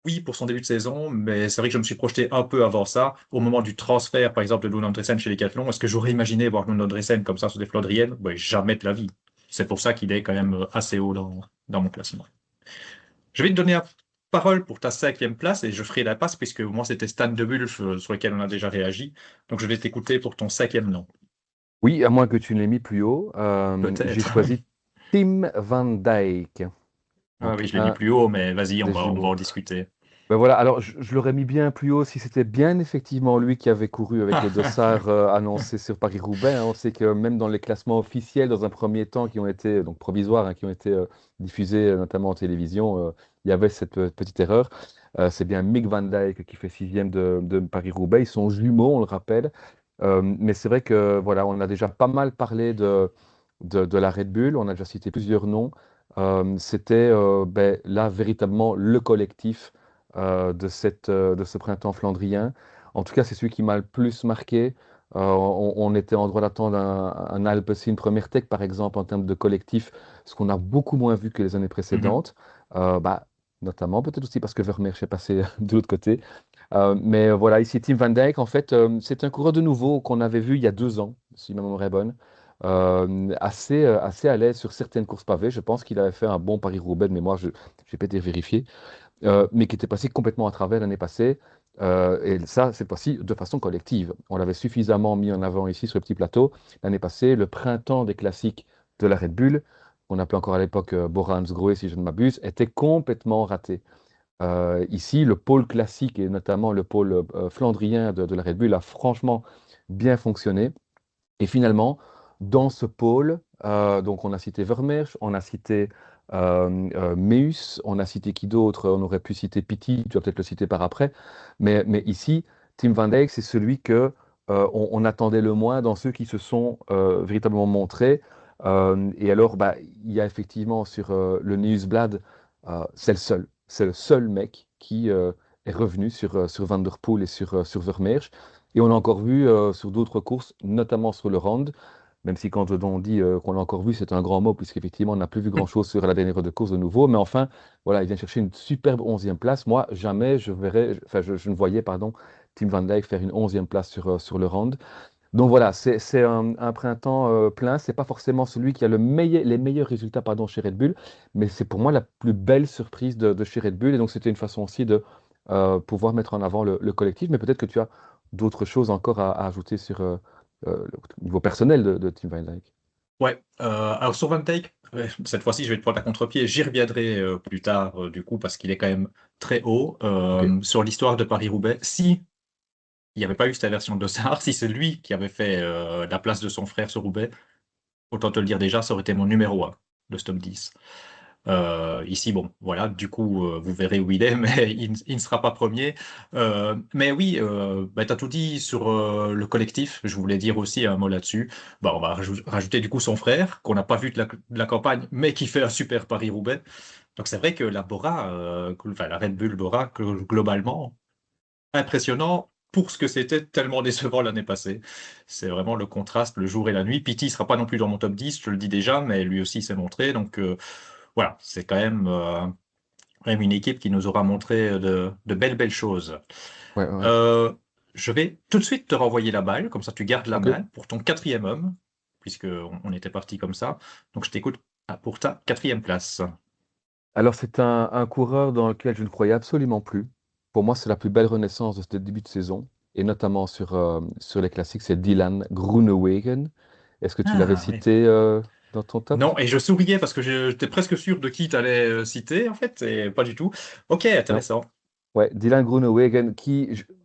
oui, pour son début de saison, mais c'est vrai que je me suis projeté un peu avant ça, au moment du transfert, par exemple, de Lund Andresen chez les Decathlon. Est-ce que j'aurais imaginé voir Lund Andresen comme ça sur des Flandriennes? Ouais, jamais de la vie. C'est pour ça qu'il est quand même assez haut dans mon classement. Je vais te donner la parole pour ta cinquième place et je ferai la passe puisque moi c'était Stan de Wulf sur lequel on a déjà réagi. Donc je vais t'écouter pour ton cinquième nom. Oui, à moins que tu ne l'aies mis plus haut, j'ai Peut-être. choisi Tim Van Dyke. Ah Donc oui, je l'ai mis un plus haut, mais vas-y, des on va en jumeaux. discuter. Ben voilà, alors je l'aurais mis bien plus haut si c'était bien effectivement lui qui avait couru avec le dossard annoncé sur Paris-Roubaix, hein. On sait que même dans les classements officiels, dans un premier temps, qui ont été donc provisoires, hein, qui ont été diffusés notamment en télévision, il y avait cette petite erreur. C'est bien Mick Van Dijk qui fait sixième de Paris-Roubaix. Ils sont jumeaux, on le rappelle. Mais c'est vrai que voilà, on a déjà pas mal parlé de la Red Bull. On a déjà cité plusieurs noms. C'était ben, là véritablement le collectif de ce printemps flandrien. En tout cas, c'est celui qui m'a le plus marqué. On était en droit d'attendre un Alpecin Première Tech, par exemple, en termes de collectif, ce qu'on a beaucoup moins vu que les années Mhm. précédentes. Bah, notamment, peut-être aussi parce que Vermeersch est passé de l'autre côté. Mais voilà, ici, Tim Van Dijk, en fait, c'est un coureur de nouveau qu'on avait vu il y a 2 ans, si ma mémoire est bonne. Assez à l'aise sur certaines courses pavées. Je pense qu'il avait fait un bon Paris-Roubaix de mémoire, je n'ai pas été vérifié, mais qui était passé complètement à travers l'année passée. Et ça, cette fois-ci, de façon collective. On l'avait suffisamment mis en avant ici sur le petit plateau. L'année passée, le printemps des classiques de la Red Bull, qu'on appelait encore à l'époque Borans Grohe, si je ne m'abuse, était complètement raté. Ici, le pôle classique et notamment le pôle flandrien de la Red Bull a franchement bien fonctionné. Et finalement, dans ce pôle, donc on a cité Vermeersch, on a cité Meus, on a cité qui d'autre? On aurait pu citer Pitti, tu vas peut-être le citer par après. Mais ici, Tim Van Dijk, c'est celui que on attendait le moins dans ceux qui se sont véritablement montrés. Et alors, bah, il y a effectivement sur le Nieuwsblad, c'est le seul mec qui est revenu sur Van der Poel et sur Vermeersch. Et on l'a encore vu sur d'autres courses, notamment sur le Rand, même si quand on dit qu'on l'a encore vu, c'est un grand mot, puisqu'effectivement, on n'a plus vu grand-chose sur la dernière heure de course de nouveau. Mais enfin, voilà, il vient chercher une superbe 11e place. Moi, jamais je verrais, enfin, je ne voyais, pardon, Tim Van Dijk faire une 11e place sur le Rand. Donc voilà, c'est un printemps plein. C'est pas forcément celui qui a les meilleurs résultats, pardon, chez Red Bull, mais c'est pour moi la plus belle surprise de chez Red Bull. Et donc, c'était une façon aussi de pouvoir mettre en avant le collectif. Mais peut-être que tu as d'autres choses encore à ajouter sur le niveau personnel de Tim Van Dijk. Ouais, alors sur Van Dijk, cette fois-ci, je vais te prendre à contre-pied. J'y reviendrai plus tard, du coup, parce qu'il est quand même très haut. Ok. Sur l'histoire de Paris-Roubaix, si il n'y avait pas eu cette version de Dossard, si c'est lui qui avait fait la place de son frère sur Roubaix, autant te le dire déjà, ça aurait été mon numéro 1 de ce top 10. Ici, bon, voilà, du coup, vous verrez où il est, mais il ne sera pas premier. Mais oui, bah, tu as tout dit sur le collectif. Je voulais dire aussi un mot là-dessus. Bah, on va rajouter du coup son frère, qu'on n'a pas vu de la campagne, mais qui fait un super Paris-Roubaix. Donc c'est vrai que la Bora, enfin la Red Bull Bora, globalement, impressionnant pour ce que c'était tellement décevant l'année passée. C'est vraiment le contraste, le jour et la nuit. Pity ne sera pas non plus dans mon top 10, je te le dis déjà, mais lui aussi s'est montré. Donc voilà, c'est quand même une équipe qui nous aura montré de belles, belles choses. Ouais, ouais. Euh, je vais tout de suite te renvoyer la balle, comme ça tu gardes la Ok. main pour ton quatrième homme, puisque on était parti comme ça. Donc je t'écoute pour ta quatrième place. Alors, c'est un coureur dans lequel je ne croyais absolument plus. Pour moi, c'est la plus belle renaissance de ce début de saison, et notamment sur les classiques, c'est Dylan Groenewegen. Est-ce que tu l'avais Ah oui. cité dans ton top? Non, et je souriais parce que j'étais presque sûr de qui tu allais citer, en fait, et pas du tout. Ok, Non. intéressant. Ouais, Dylan Groenewegen,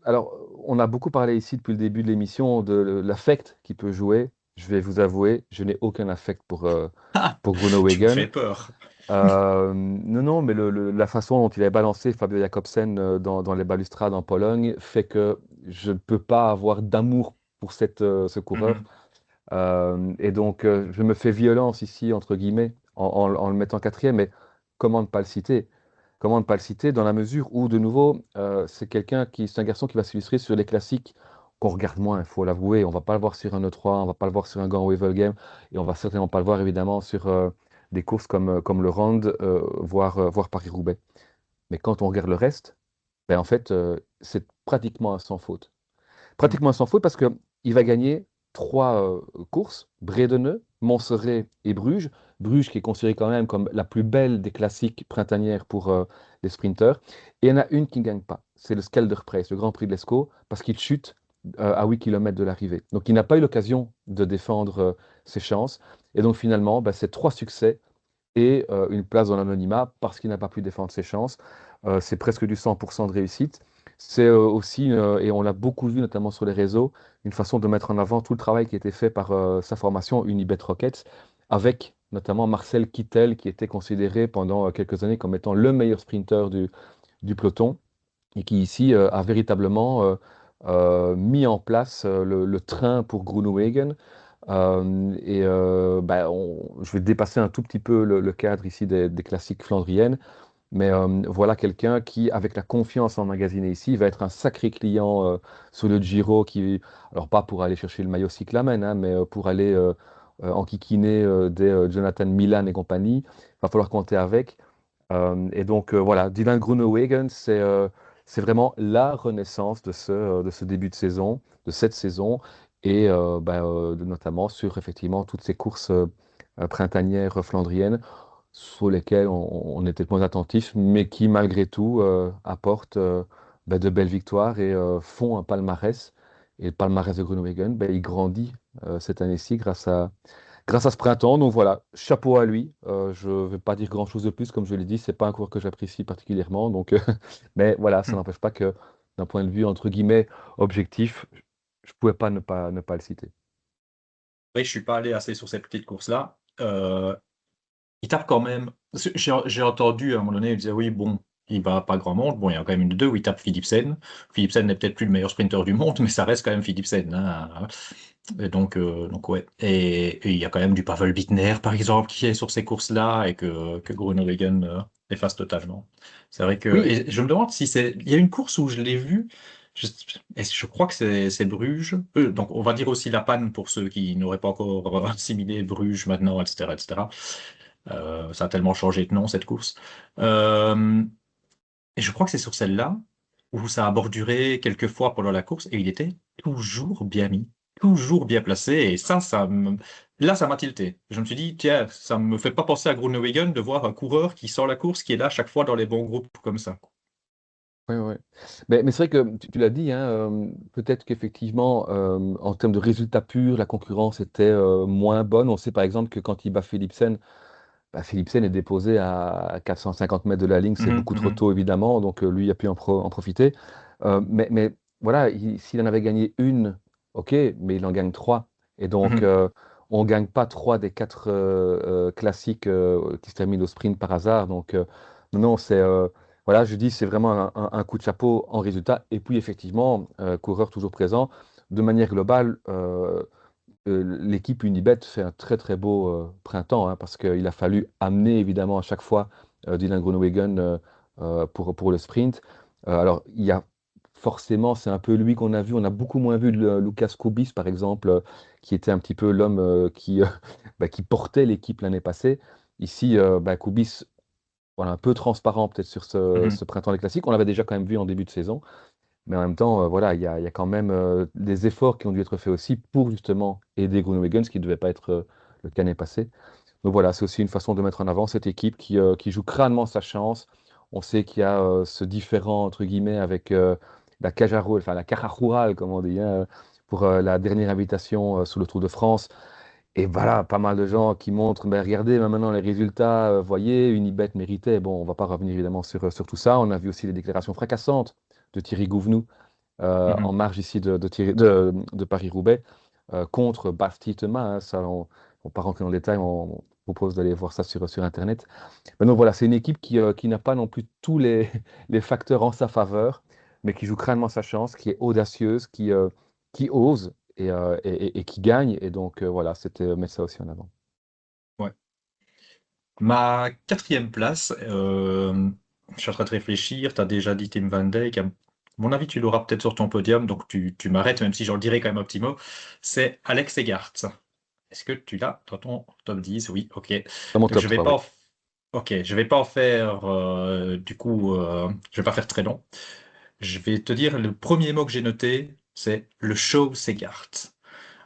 alors, on a beaucoup parlé ici depuis le début de l'émission de l'affect qu'il peut jouer. Je vais vous avouer, je n'ai aucun affect Ah, pour tu me fais Groenewegen. peur. Non, non, mais la façon dont il a balancé Fabio Jakobsen dans les balustrades en Pologne fait que je ne peux pas avoir d'amour pour ce coureur. Mhm. Et donc, je me fais violence ici, entre guillemets, en le mettant quatrième, mais comment ne pas le citer? Comment ne pas le citer dans la mesure où, de nouveau, c'est un garçon qui va s'illustrer sur les classiques qu'on regarde moins, il faut l'avouer. On va pas le voir sur un E3, on va pas le voir sur un Grand Wevelgem, et on va certainement pas le voir, évidemment, sur des courses comme le Round, voire Paris-Roubaix. Mais quand on regarde le reste, ben, en fait, c'est pratiquement un sans faute. Mhm. Pratiquement sans faute parce qu'il va gagner trois courses, Bredene, Montserrat et Bruges. Bruges qui est considérée quand même comme la plus belle des classiques printanières pour les sprinteurs. Et il y en a une qui ne gagne pas, c'est le Skelderprijs, le Grand Prix de l'Escaut, parce qu'il chute à 8 km de l'arrivée. Donc il n'a pas eu l'occasion de défendre ses chances. Et donc finalement, bah, c'est trois succès et une place dans l'anonymat parce qu'il n'a pas pu défendre ses chances. C'est presque du 100% de réussite. C'est aussi, et on l'a beaucoup vu notamment sur les réseaux, une façon de mettre en avant tout le travail qui a été fait par sa formation Unibet Rockets, avec notamment Marcel Kittel, qui était considéré pendant quelques années comme étant le meilleur sprinter du peloton, et qui ici a véritablement mis en place le train pour Groenewegen. Je vais dépasser un tout petit peu le cadre ici des classiques flandriennes, mais voilà quelqu'un qui, avec la confiance emmagasinée ici, va être un sacré client sur le Giro, alors pas pour aller chercher le maillot cyclamen, hein, mais pour aller enquiquiner des Jonathan Milan et compagnie. Il va falloir compter avec. Et donc voilà, Dylan Groenewegen, c'est vraiment la renaissance de ce début de saison, de cette saison, et notamment sur effectivement toutes ces courses printanières flandriennes sur lesquelles on était moins attentif, mais qui malgré tout apportent de belles victoires et font un palmarès. Et le palmarès de Groenewegen, il grandit cette année-ci grâce à ce printemps. Donc voilà, chapeau à lui. Je ne vais pas dire grand-chose de plus, comme je l'ai dit, c'est pas un coureur que j'apprécie particulièrement. Donc, mais voilà, ça Mhm. n'empêche pas que d'un point de vue entre guillemets objectif, je pouvais pas ne pas le citer. Oui, je suis pas allé assez sur ces petites courses-là. Il tape quand même. J'ai entendu à un moment donné, il disait oui, bon, il va pas grand monde. Bon, il y a quand même une de deux où il tape Philipsen. Philipsen n'est peut-être plus le meilleur sprinter du monde, mais ça reste quand même Philipsen, hein. Et donc ouais. Et il y a quand même du Pavel Bittner, par exemple, qui est sur ces courses-là et que Groenewegen efface totalement. C'est vrai que. Oui, Et je me demande si c'est. Il y a une course où je l'ai vu. Je, je crois que c'est Bruges. Donc on va dire aussi la panne pour ceux qui n'auraient pas encore assimilé Bruges maintenant, etc., etc. Ça a tellement changé de nom, cette course. Euh, et je crois que c'est sur celle-là où ça a borduré quelques fois pendant la course et il était toujours bien mis, toujours bien placé. Et là, ça m'a tilté. Je me suis dit, tiens, ça me fait pas penser à Groenewegen de voir un coureur qui sort la course, qui est là chaque fois dans les bons groupes comme ça. ouais, ouais. Mais c'est vrai que tu l'as dit, hein, peut-être qu'effectivement, en termes de résultats purs, la concurrence était moins bonne. On sait par exemple que quand il bat Philipsen, Philipsen est déposé à 450 mètres de la ligne, c'est Mhm, beaucoup trop mhm, tôt évidemment, donc lui a pu en profiter. Mais voilà, s'il en avait gagné une, ok, mais il en gagne trois. Et donc mhm. on ne gagne pas 3 des 4 classiques qui se terminent au sprint par hasard. Donc, non, voilà, je dis, c'est vraiment un coup de chapeau en résultat. Et puis, effectivement, coureur toujours présent, de manière globale, l'équipe Unibet fait un très très beau printemps, hein, parce qu'il a fallu amener évidemment à chaque fois Dylan Groenewegen pour le sprint. Alors, il y a forcément, c'est un peu lui qu'on a vu. On a beaucoup moins vu Lucas Koubis, par exemple, qui était un petit peu l'homme qui portait l'équipe l'année passée. Ici, Koubis, voilà, un peu transparent peut-être sur ce printemps des classiques. On l'avait déjà quand même vu en début de saison. Mais en même temps, voilà, il y a quand même des efforts qui ont dû être faits aussi pour justement aider Groenewegen, ce qui ne devait pas être le cas l'année passée. Donc voilà, c'est aussi une façon de mettre en avant cette équipe qui joue crânement sa chance. On sait qu'il y a ce différent, entre guillemets, avec la enfin la Caja Rural, comme on dit, hein, pour la dernière invitation sur le Tour de France. Et voilà, pas mal de gens qui montrent, ben, regardez maintenant les résultats, voyez, Unibet méritait. Bon, on ne va pas revenir évidemment sur tout ça. On a vu aussi les déclarations fracassantes de Thierry Gouvenou en Mhm. marge ici de Paris-Roubaix contre Bastille Thomas. Hein, ça, on ne va pas rentrer dans le détail, on propose d'aller voir ça sur Internet. Mais donc voilà, c'est une équipe qui n'a pas non plus tous les facteurs en sa faveur, mais qui joue crânement sa chance, qui est audacieuse, qui ose et qui gagne. Et donc voilà, c'était mettre ça aussi en avant. Ouais. Ma quatrième place, je suis en train de réfléchir, tu as déjà dit Tim Van Dijk, à mon avis tu l'auras peut-être sur ton podium, donc tu m'arrêtes, même si j'en dirais quand même un petit mot, c'est Alex Egart. Est-ce que tu l'as dans ton top 10? Oui, ok. Dans mon Donc top je vais 3, pas oui. ok, je vais pas en faire, du coup, je vais pas faire très long. Je vais te dire, le premier mot que j'ai noté, c'est le show Segart.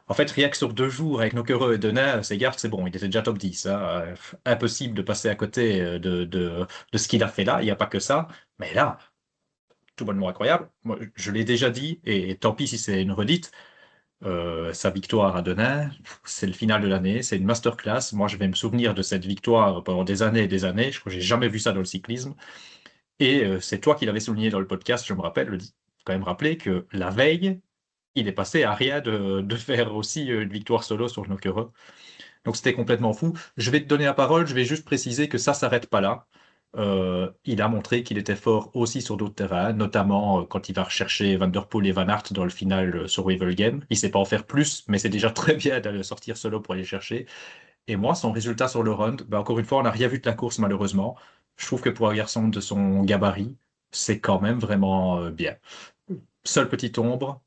En fait, rien que sur 2 jours avec Nokereux et Denain, Segard, c'est bon, il était déjà top 10, hein. Impossible de passer à côté de ce qu'il a fait là. Il n'y a pas que ça. Mais là, tout bonnement incroyable. Moi, je l'ai déjà dit, et tant pis si c'est une redite, sa victoire à Denain, c'est le final de l'année, c'est une masterclass. Moi, je vais me souvenir de cette victoire pendant des années et des années. Je crois que j'ai jamais vu ça dans le cyclisme. Et c'est toi qui l'avais souligné dans le podcast, je me rappelle, quand même rappeler que la veille, il est passé à rien de faire aussi une victoire solo sur le Nokere. Donc c'était complètement fou. Je vais te donner la parole, je vais juste préciser que ça s'arrête pas là. Il a montré qu'il était fort aussi sur d'autres terrains, notamment quand il va rechercher Van Der Poel et Van Aert dans le final sur Wevelgem. Il sait pas en faire plus, mais c'est déjà très bien d'aller sortir solo pour aller chercher. Et moi, son résultat sur le round, bah, encore une fois, on n'a rien vu de la course malheureusement. Je trouve que pour un garçon de son gabarit, c'est quand même vraiment bien. Seule petite ombre,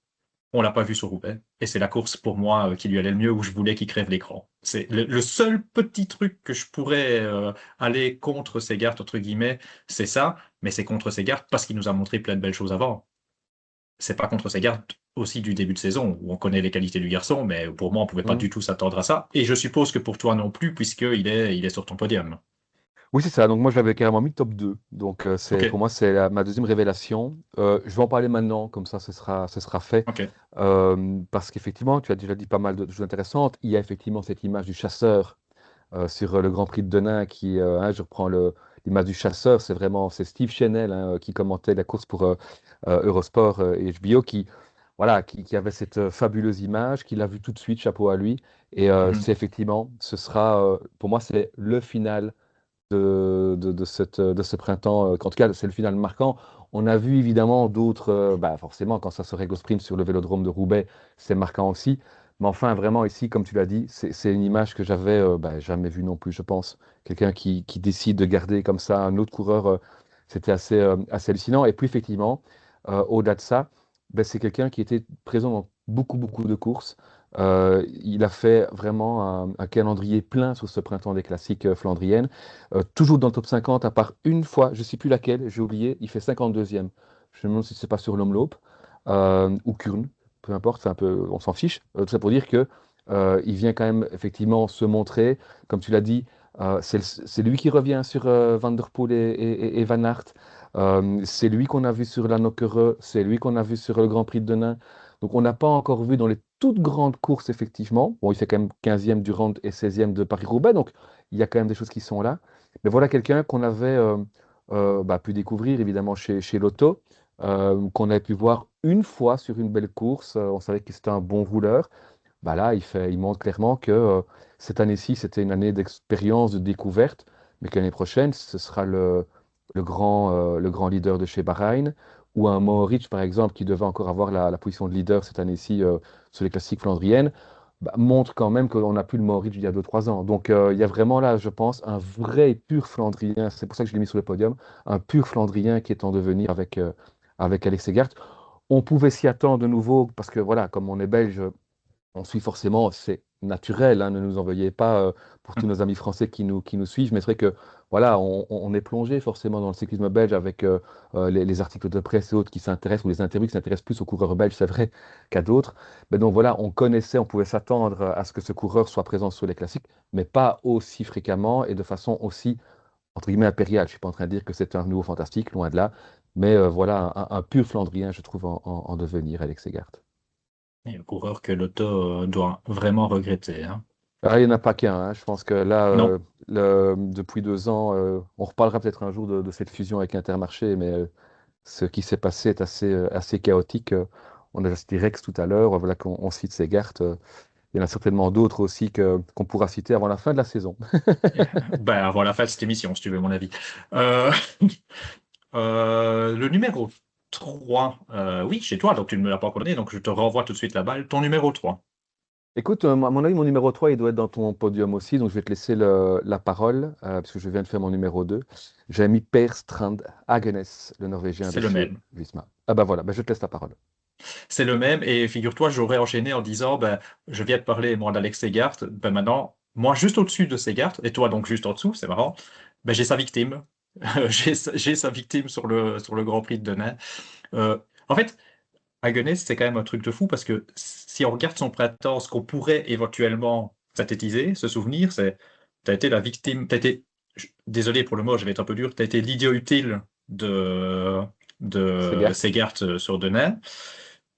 on l'a pas vu sur Roubaix. Et c'est la course pour moi qui lui allait le mieux, où je voulais qu'il crève l'écran. C'est le seul petit truc que je pourrais aller contre Segard, entre guillemets, c'est ça. Mais c'est contre Segard parce qu'il nous a montré plein de belles choses avant. C'est pas contre Segard aussi du début de saison, où on connaît les qualités du garçon, mais pour moi, on pouvait pas Mhm. du tout s'attendre à ça. Et je suppose que pour toi non plus, puisqu'il est sur ton podium. Oui, c'est ça. Donc moi, je l'avais carrément mis top 2. Donc Ok, pour moi, c'est ma deuxième révélation. Je vais en parler maintenant, comme ça, ce sera fait. ok. Parce qu'effectivement, tu as déjà dit pas mal de choses intéressantes. Il y a effectivement cette image du chasseur sur le Grand Prix de Denain qui, hein, je reprends l'image du chasseur, c'est Steve Chenel, hein, qui commentait la course pour Eurosport et HBO, voilà, qui avait cette fabuleuse image, qui l'a vue tout de suite, chapeau à lui. Et Mhm. c'est effectivement, pour moi, c'est le final de ce printemps. En tout cas, c'est le final marquant. On a vu évidemment d'autres, forcément, quand ça se règle au sprint sur le vélodrome de Roubaix, c'est marquant aussi. Mais enfin, vraiment, ici, comme tu l'as dit, c'est une image que j'avais jamais vue non plus, je pense. Quelqu'un qui décide de garder comme ça un autre coureur, c'était assez hallucinant. Et puis, effectivement, au-delà de ça, c'est quelqu'un qui était présent dans beaucoup, beaucoup de courses. Il a fait vraiment un calendrier plein sur ce printemps des classiques flandriennes. Toujours dans le top 50, à part une fois, je ne sais plus laquelle, j'ai oublié, il fait 52e. Je me demande si c'est pas sur l'Omloop ou Kurn, peu importe, c'est un peu, on s'en fiche. Tout ça pour dire que il vient quand même effectivement se montrer, comme tu l'as dit, c'est lui qui revient sur Van der Poel et Van Aert. C'est lui qu'on a vu sur la Nokere, c'est lui qu'on a vu sur le Grand Prix de Denain. Donc on n'a pas encore vu dans les toutes grandes courses, effectivement. Bon, il fait quand même 15e du Rand et 16e de Paris-Roubaix, donc il y a quand même des choses qui sont là. Mais voilà quelqu'un qu'on avait pu découvrir évidemment chez Lotto, qu'on avait pu voir une fois sur une belle course. On savait que c'était un bon rouleur. bah là, il montre clairement que cette année-ci, c'était une année d'expérience, de découverte, mais que l'année prochaine, ce sera le grand leader de chez Bahreïn, ou un Mohoric, par exemple, qui devait encore avoir la position de leader cette année-ci sur les classiques flandriennes, bah, montre quand même qu'on n'a plus le Mohoric d'il y a 2 3 ans. Donc il y a vraiment là, je pense, un vrai et pur Flandrien, c'est pour ça que je l'ai mis sur le podium, un pur Flandrien qui est en devenir avec Alex Segert. On pouvait s'y attendre de nouveau, parce que voilà, comme on est belge, on suit forcément, c'est naturel, hein, ne nous en veuillez pas pour tous nos amis français qui nous suivent, mais c'est vrai que voilà, on est plongé forcément dans le cyclisme belge avec les articles de presse et autres qui s'intéressent, ou les interviews qui s'intéressent plus aux coureurs belges, c'est vrai, qu'à d'autres. Mais donc voilà, on connaissait, on pouvait s'attendre à ce que ce coureur soit présent sur les classiques, mais pas aussi fréquemment et de façon aussi, entre guillemets, impériale. Je ne suis pas en train de dire que c'est un nouveau fantastique, loin de là, mais voilà, un pur Flandrien, je trouve, en devenir, Alex Segard. Et un coureur que l'auto doit vraiment regretter, hein. Ah, il n'y en a pas qu'un, hein. Je pense que là, Non. depuis 2 ans, on reparlera peut-être un jour de cette fusion avec Intermarché, mais ce qui s'est passé est assez chaotique. On a cité Rex tout à l'heure, voilà qu'on cite Segert. Il y en a certainement d'autres aussi qu'on pourra citer avant la fin de la saison. Ben, avant la fin de cette émission, si tu veux mon avis. Euh, le numéro 3, oui, chez toi, donc tu ne me l'as pas encore donné, donc je te renvoie tout de suite la balle. Ton numéro 3. Écoute, à mon avis, mon numéro 3 il doit être dans ton podium aussi, donc je vais te laisser la parole, puisque je viens de faire mon numéro 2. J'ai mis Per Strand Hagenes, le Norvégien de C'est le chez même. Visma. Ah bah voilà, bah je te laisse la parole. C'est le même, et figure-toi, j'aurais enchaîné en disant, ben, je viens de parler, moi, d'Alex Segart, ben maintenant, moi, juste au-dessus de Segart, et toi, donc, juste en dessous, c'est marrant, ben, j'ai sa victime. J'ai sa victime sur le Grand Prix de Denain. Euh, En fait, Haguenau, c'est quand même un truc de fou, parce que si on regarde son printemps, ce qu'on pourrait éventuellement synthétiser, se souvenir, c'est, t'as été la victime, t'as été, désolé pour le mot, je vais être un peu dur, t'as été l'idiot utile de Segert, Segart sur Denain.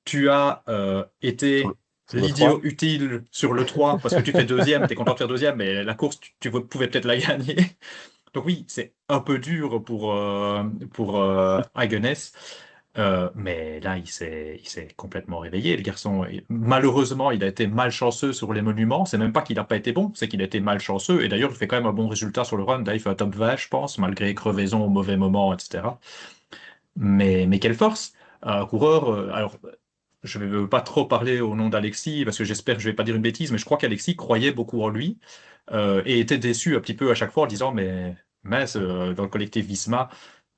Tu as sur le, été sur le l'idiot 3. utile sur le 3 parce que tu fais deuxième, tu es content de faire deuxième, mais la course, tu pouvais peut-être la gagner. Donc oui, c'est un peu dur pour Hageness, mais là, il s'est complètement réveillé, le garçon. Et malheureusement, il a été malchanceux sur les monuments. C'est même pas qu'il n'a pas été bon, c'est qu'il a été malchanceux. Et d'ailleurs, il fait quand même un bon résultat sur le run. Là, il fait un top 20, je pense, malgré crevaison au mauvais moment, etc. Mais quelle force! Un coureur, alors je ne veux pas trop parler au nom d'Alexis parce que j'espère que je ne vais pas dire une bêtise, mais je crois qu'Alexis croyait beaucoup en lui et était déçu un petit peu à chaque fois en disant mais mince, dans le collectif Visma,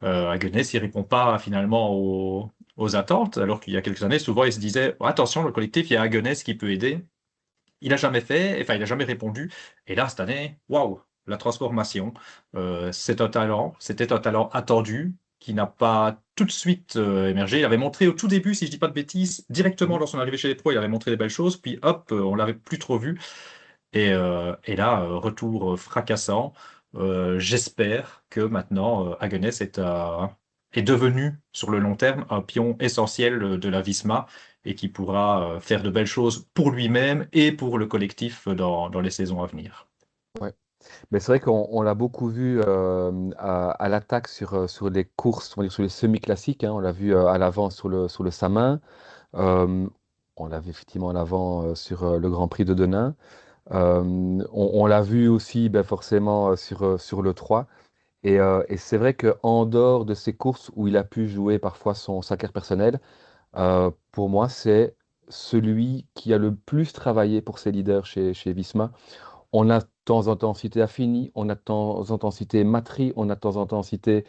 Haguenau, il répond pas finalement aux attentes, alors qu'il y a quelques années, souvent il se disait attention, le collectif, il y a Haguenau qui peut aider. Il n'a jamais fait, enfin il n'a jamais répondu. Et là, cette année, waouh, la transformation. C'était un talent attendu qui n'a pas tout de suite émergé. Il avait montré au tout début, si je dis pas de bêtises, directement Mhm. dans son arrivée chez les pros, il avait montré des belles choses, puis hop, on l'avait plus trop vu. Et là, retour fracassant. J'espère que maintenant, Haguenau est devenu, sur le long terme, un pion essentiel de la Visma et qui pourra faire de belles choses pour lui-même et pour le collectif dans les saisons à venir. Ouais. Mais c'est vrai qu'on l'a beaucoup vu à l'attaque sur les courses, on va dire sur les semi-classiques, hein. On l'a vu à l'avant sur le Samin. Euh, on l'a vu effectivement à l'avant sur le Grand Prix de Denain. On l'a vu aussi ben, forcément sur le 3. Et c'est vrai qu'en dehors de ces courses où il a pu jouer parfois sa carte personnelle, pour moi, c'est celui qui a le plus travaillé pour ses leaders chez Visma. On a de temps en temps cité Affini, on a de temps en temps cité Matri, on a de temps en temps cité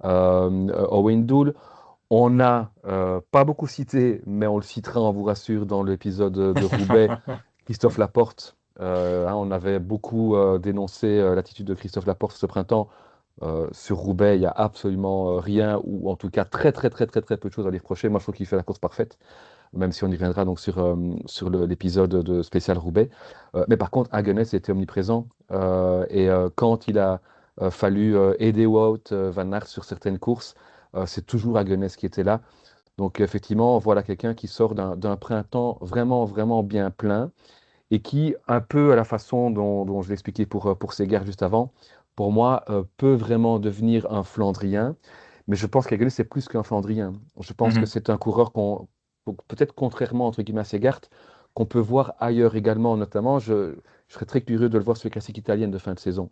Owen Dool. On a pas beaucoup cité, mais on le citera, on vous rassure, dans l'épisode de Roubaix, Christophe Laporte. Hein, on avait beaucoup dénoncé l'attitude de Christophe Laporte ce printemps. Sur Roubaix, il n'y a absolument rien, ou en tout cas très très très très très peu de choses à lui reprocher. Moi, je trouve qu'il fait la course parfaite, même si on y reviendra donc sur l'épisode de spécial Roubaix. Mais par contre, Haguenau était omniprésent. Et quand il a fallu aider Wout Van Aert sur certaines courses, c'est toujours Haguenau qui était là. Donc effectivement, voilà quelqu'un qui sort d'un printemps vraiment, vraiment bien plein et qui, un peu à la façon dont je l'ai expliqué pour Segard juste avant, pour moi, peut vraiment devenir un Flandrien. Mais je pense qu'Haguenau, c'est plus qu'un Flandrien. Je pense que Mhm. c'est un coureur peut-être contrairement entre guillemets à Segard, qu'on peut voir ailleurs également, notamment, je serais très curieux de le voir sur les classiques italiennes de fin de saison.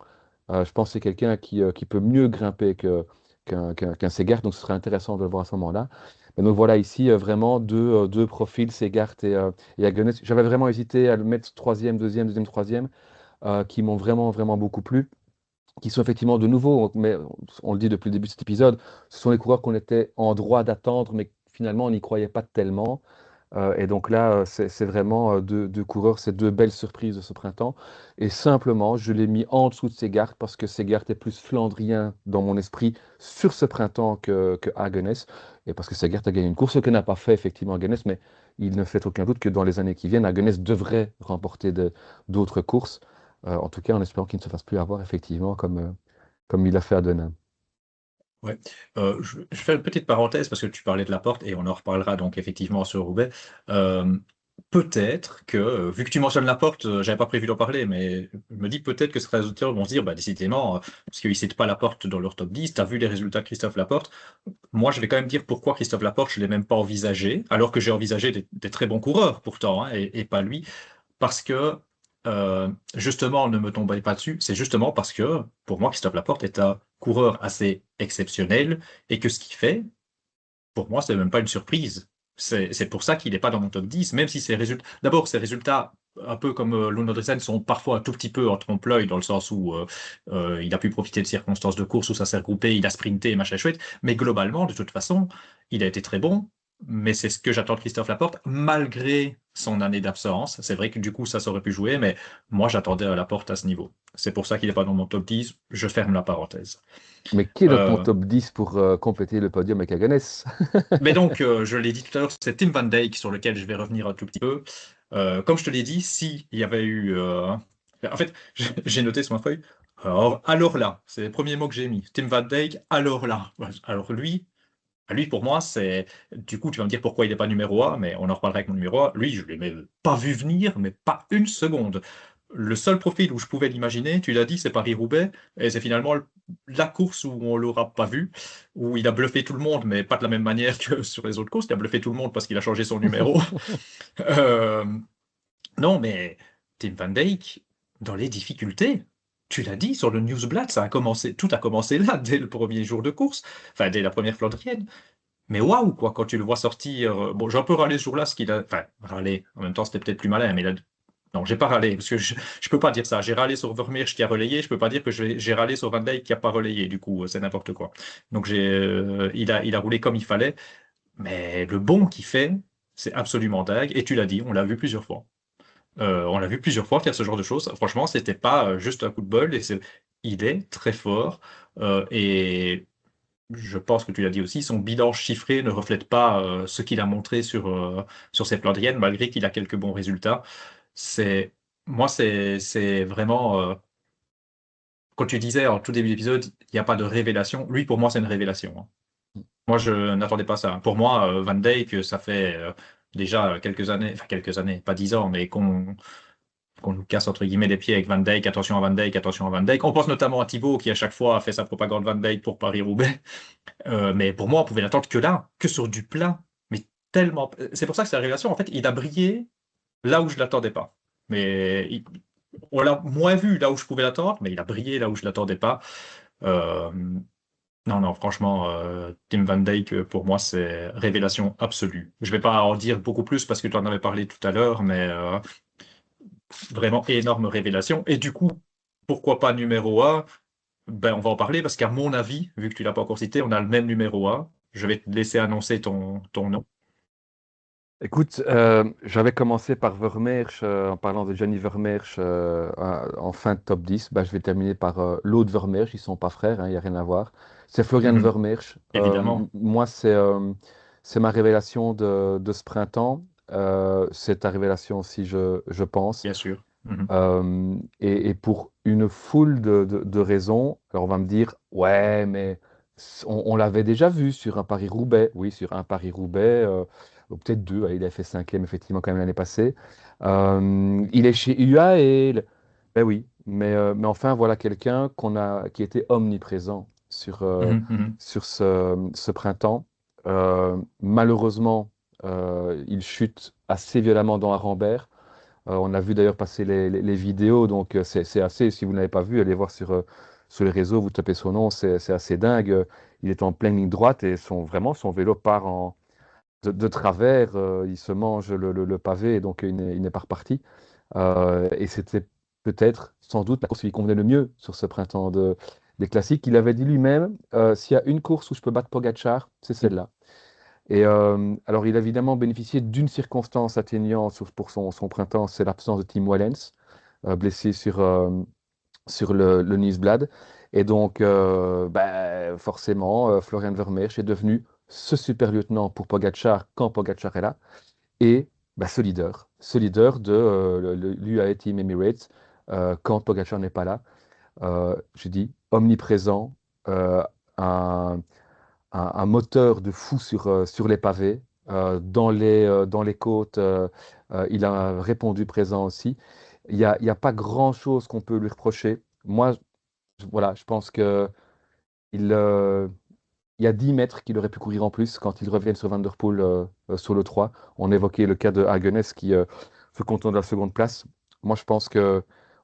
Je pense que c'est quelqu'un qui peut mieux grimper qu'un Segert, donc ce serait intéressant de le voir à ce moment-là. Mais donc voilà, ici, vraiment deux profils, Segert et Haguenet. J'avais vraiment hésité à le mettre troisième, deuxième, troisième, qui m'ont vraiment, vraiment beaucoup plu, qui sont effectivement de nouveau, mais on le dit depuis le début de cet épisode, ce sont les coureurs qu'on était en droit d'attendre, mais finalement on n'y croyait pas tellement. Et donc là, c'est vraiment deux coureurs, c'est deux belles surprises de ce printemps. Et simplement, je l'ai mis en dessous de Segart parce que Segart est plus flandrien dans mon esprit sur ce printemps que Hagenes. Et parce que Segart a gagné une course, ce que n'a pas fait effectivement Hagenes, mais il ne fait aucun doute que dans les années qui viennent, Hagenes devrait remporter d'autres courses. En tout cas, en espérant qu'il ne se fasse plus avoir effectivement comme il a fait à Denain. Ouais. Je fais une petite parenthèse parce que tu parlais de Laporte et on en reparlera donc effectivement sur Roubaix. Euh, Peut-être que, vu que tu mentionnes Laporte, j'avais pas prévu d'en parler, mais je me dis peut-être que certains auditeurs vont se dire, bah, décidément, parce qu'ils citent pas Laporte dans leur top 10, tu as vu les résultats de Christophe Laporte. Moi, je vais quand même dire pourquoi Christophe Laporte, je l'ai même pas envisagé, alors que j'ai envisagé des très bons coureurs pourtant, hein, et pas lui. Parce que, justement, ne me tombez pas dessus, c'est justement parce que, pour moi, Christophe Laporte est un coureur assez exceptionnel et que ce qu'il fait, pour moi, c'est même pas une surprise. C'est pour ça qu'il n'est pas dans mon top 10, même si ses résultats. D'abord, ses résultats, un peu comme Lund Andresen, sont parfois un tout petit peu en trompe-l'œil, dans le sens où il a pu profiter de circonstances de course où ça s'est regroupé, il a sprinté, machin chouette. Mais globalement, de toute façon, il a été très bon. Mais c'est ce que j'attends de Christophe Laporte, malgré son année d'absence. C'est vrai que du coup, ça aurait pu jouer, mais moi, j'attendais à Laporte à ce niveau. C'est pour ça qu'il n'est pas dans mon top 10. Je ferme la parenthèse. Mais qui est dans ton Euh, top 10 pour compléter le podium avec Hagenes? Mais donc, je l'ai dit tout à l'heure, c'est Tim Van Dyke sur lequel je vais revenir un tout petit peu. Comme je te l'ai dit, si il y avait eu... En fait, j'ai noté sur ma feuille. Alors là, c'est les premiers mots que j'ai mis. Tim Van Dyke, alors là. Alors lui pour moi, c'est... Du coup, tu vas me dire pourquoi il n'est pas numéro 1, mais on en reparlera avec mon numéro 1. Lui, je ne l'ai même pas vu venir, mais pas une seconde. Le seul profil où je pouvais l'imaginer, tu l'as dit, c'est Paris-Roubaix, et c'est finalement la course où on l'aura pas vu, où il a bluffé tout le monde, mais pas de la même manière que sur les autres courses. Il a bluffé tout le monde parce qu'il a changé son numéro. Euh, non, mais Tim Van Dijk, dans les difficultés, tu l'as dit, sur le Newsblad, ça a commencé, tout a commencé là, dès le premier jour de course, enfin, dès la première Flandrienne. Mais waouh, quoi, quand tu le vois sortir. Bon, j'ai un peu râlé ce jour-là, ce qu'il a. Enfin, râlé. En même temps, c'était peut-être plus malin, mais non, j'ai pas râlé, parce que je peux pas dire ça. J'ai râlé sur Vermeersch qui a relayé, je peux pas dire que j'ai râlé sur Van Dijk qui a pas relayé, du coup, c'est n'importe quoi. Donc, il a roulé comme il fallait, mais le bond qu'il fait, c'est absolument dingue. Et tu l'as dit, on l'a vu plusieurs fois. On l'a vu plusieurs fois faire ce genre de choses. Franchement, c'était pas juste un coup de bol, il est très fort. Et je pense que tu l'as dit aussi, son bilan chiffré ne reflète pas ce qu'il a montré sur ses Flandriennes, malgré qu'il a quelques bons résultats. C'est, moi, c'est vraiment, quand tu disais en tout début d'épisode, il n'y a pas de révélation. Lui, pour moi, c'est une révélation, hein. Moi, je n'attendais pas ça. Pour moi, Van Dijk, ça fait déjà quelques années, enfin quelques années, pas 10 ans, mais qu'on nous casse entre guillemets les pieds avec Van Dijk, attention à Van Dijk, attention à Van Dijk. On pense notamment à Thibaut qui à chaque fois a fait sa propagande Van Dijk pour Paris-Roubaix. Mais pour moi, on pouvait l'attendre que là, que sur du plat. Mais tellement. C'est pour ça que c'est la révélation. En fait, il a brillé là où je ne l'attendais pas. Mais on l'a moins vu là où je pouvais l'attendre, mais il a brillé là où je ne l'attendais pas. Euh, non, non, franchement, Tim Van Dijk, pour moi, c'est révélation absolue. Je ne vais pas en dire beaucoup plus parce que tu en avais parlé tout à l'heure, mais vraiment énorme révélation. Et du coup, pourquoi pas numéro 1? Ben, on va en parler parce qu'à mon avis, vu que tu l'as pas encore cité, on a le même numéro 1. Je vais te laisser annoncer ton nom. Écoute, j'avais commencé par Vermeersch, en parlant de Johnny Vermeersch en fin de top 10. Bah, je vais terminer par l'autre Vermeersch, ils sont pas frères, il n'y a rien à voir. C'est Florian Mhm. Vermeersch. Évidemment, Moi, c'est ma révélation de ce printemps. C'est ta révélation aussi, je pense. bien sûr. Mhm. Et pour une foule de raisons, alors on va me dire, ouais, mais on l'avait déjà vu sur un Paris-Roubaix. Oui, sur un Paris-Roubaix, ou peut-être deux, il a fait cinquième effectivement quand même l'année passée. Il est chez UAE. Ben oui, mais enfin voilà quelqu'un qui était omniprésent Mhm. Mhm. sur ce printemps. Malheureusement, il chute assez violemment dans Arambert. On a vu d'ailleurs passer les vidéos, donc c'est assez, si vous ne l'avez pas vu, allez voir sur les réseaux, vous tapez son nom, c'est assez dingue. Il est en pleine ligne droite et vraiment son vélo part de travers, il se mange le pavé et donc il n'est pas reparti. Et c'était peut-être, sans doute, la course qui lui convenait le mieux sur ce printemps des classiques. Il avait dit lui-même, s'il y a une course où je peux battre Pogacar, c'est celle-là. Et alors, il a évidemment bénéficié d'une circonstance atténuante pour son printemps, c'est l'absence de Tim Wellens, blessé sur le Nieuwsblad. Et donc, forcément, Florian Vermeersch est devenu ce super lieutenant pour Pogacar quand Pogacar est là, et ce leader de l'UAE Team Emirates quand Pogacar n'est pas là. Je dis omniprésent, euh, un, un moteur de fou sur les pavés, dans les côtes, il a répondu présent aussi. Il y a pas grand-chose qu'on peut lui reprocher. Moi, voilà, je pense que il, euh, il y a 10 mètres qu'il aurait pu courir en plus quand ils reviennent sur Van Der Poel sur le 3. On évoquait le cas de Hagenes qui se contente de la seconde place. Moi, je pense que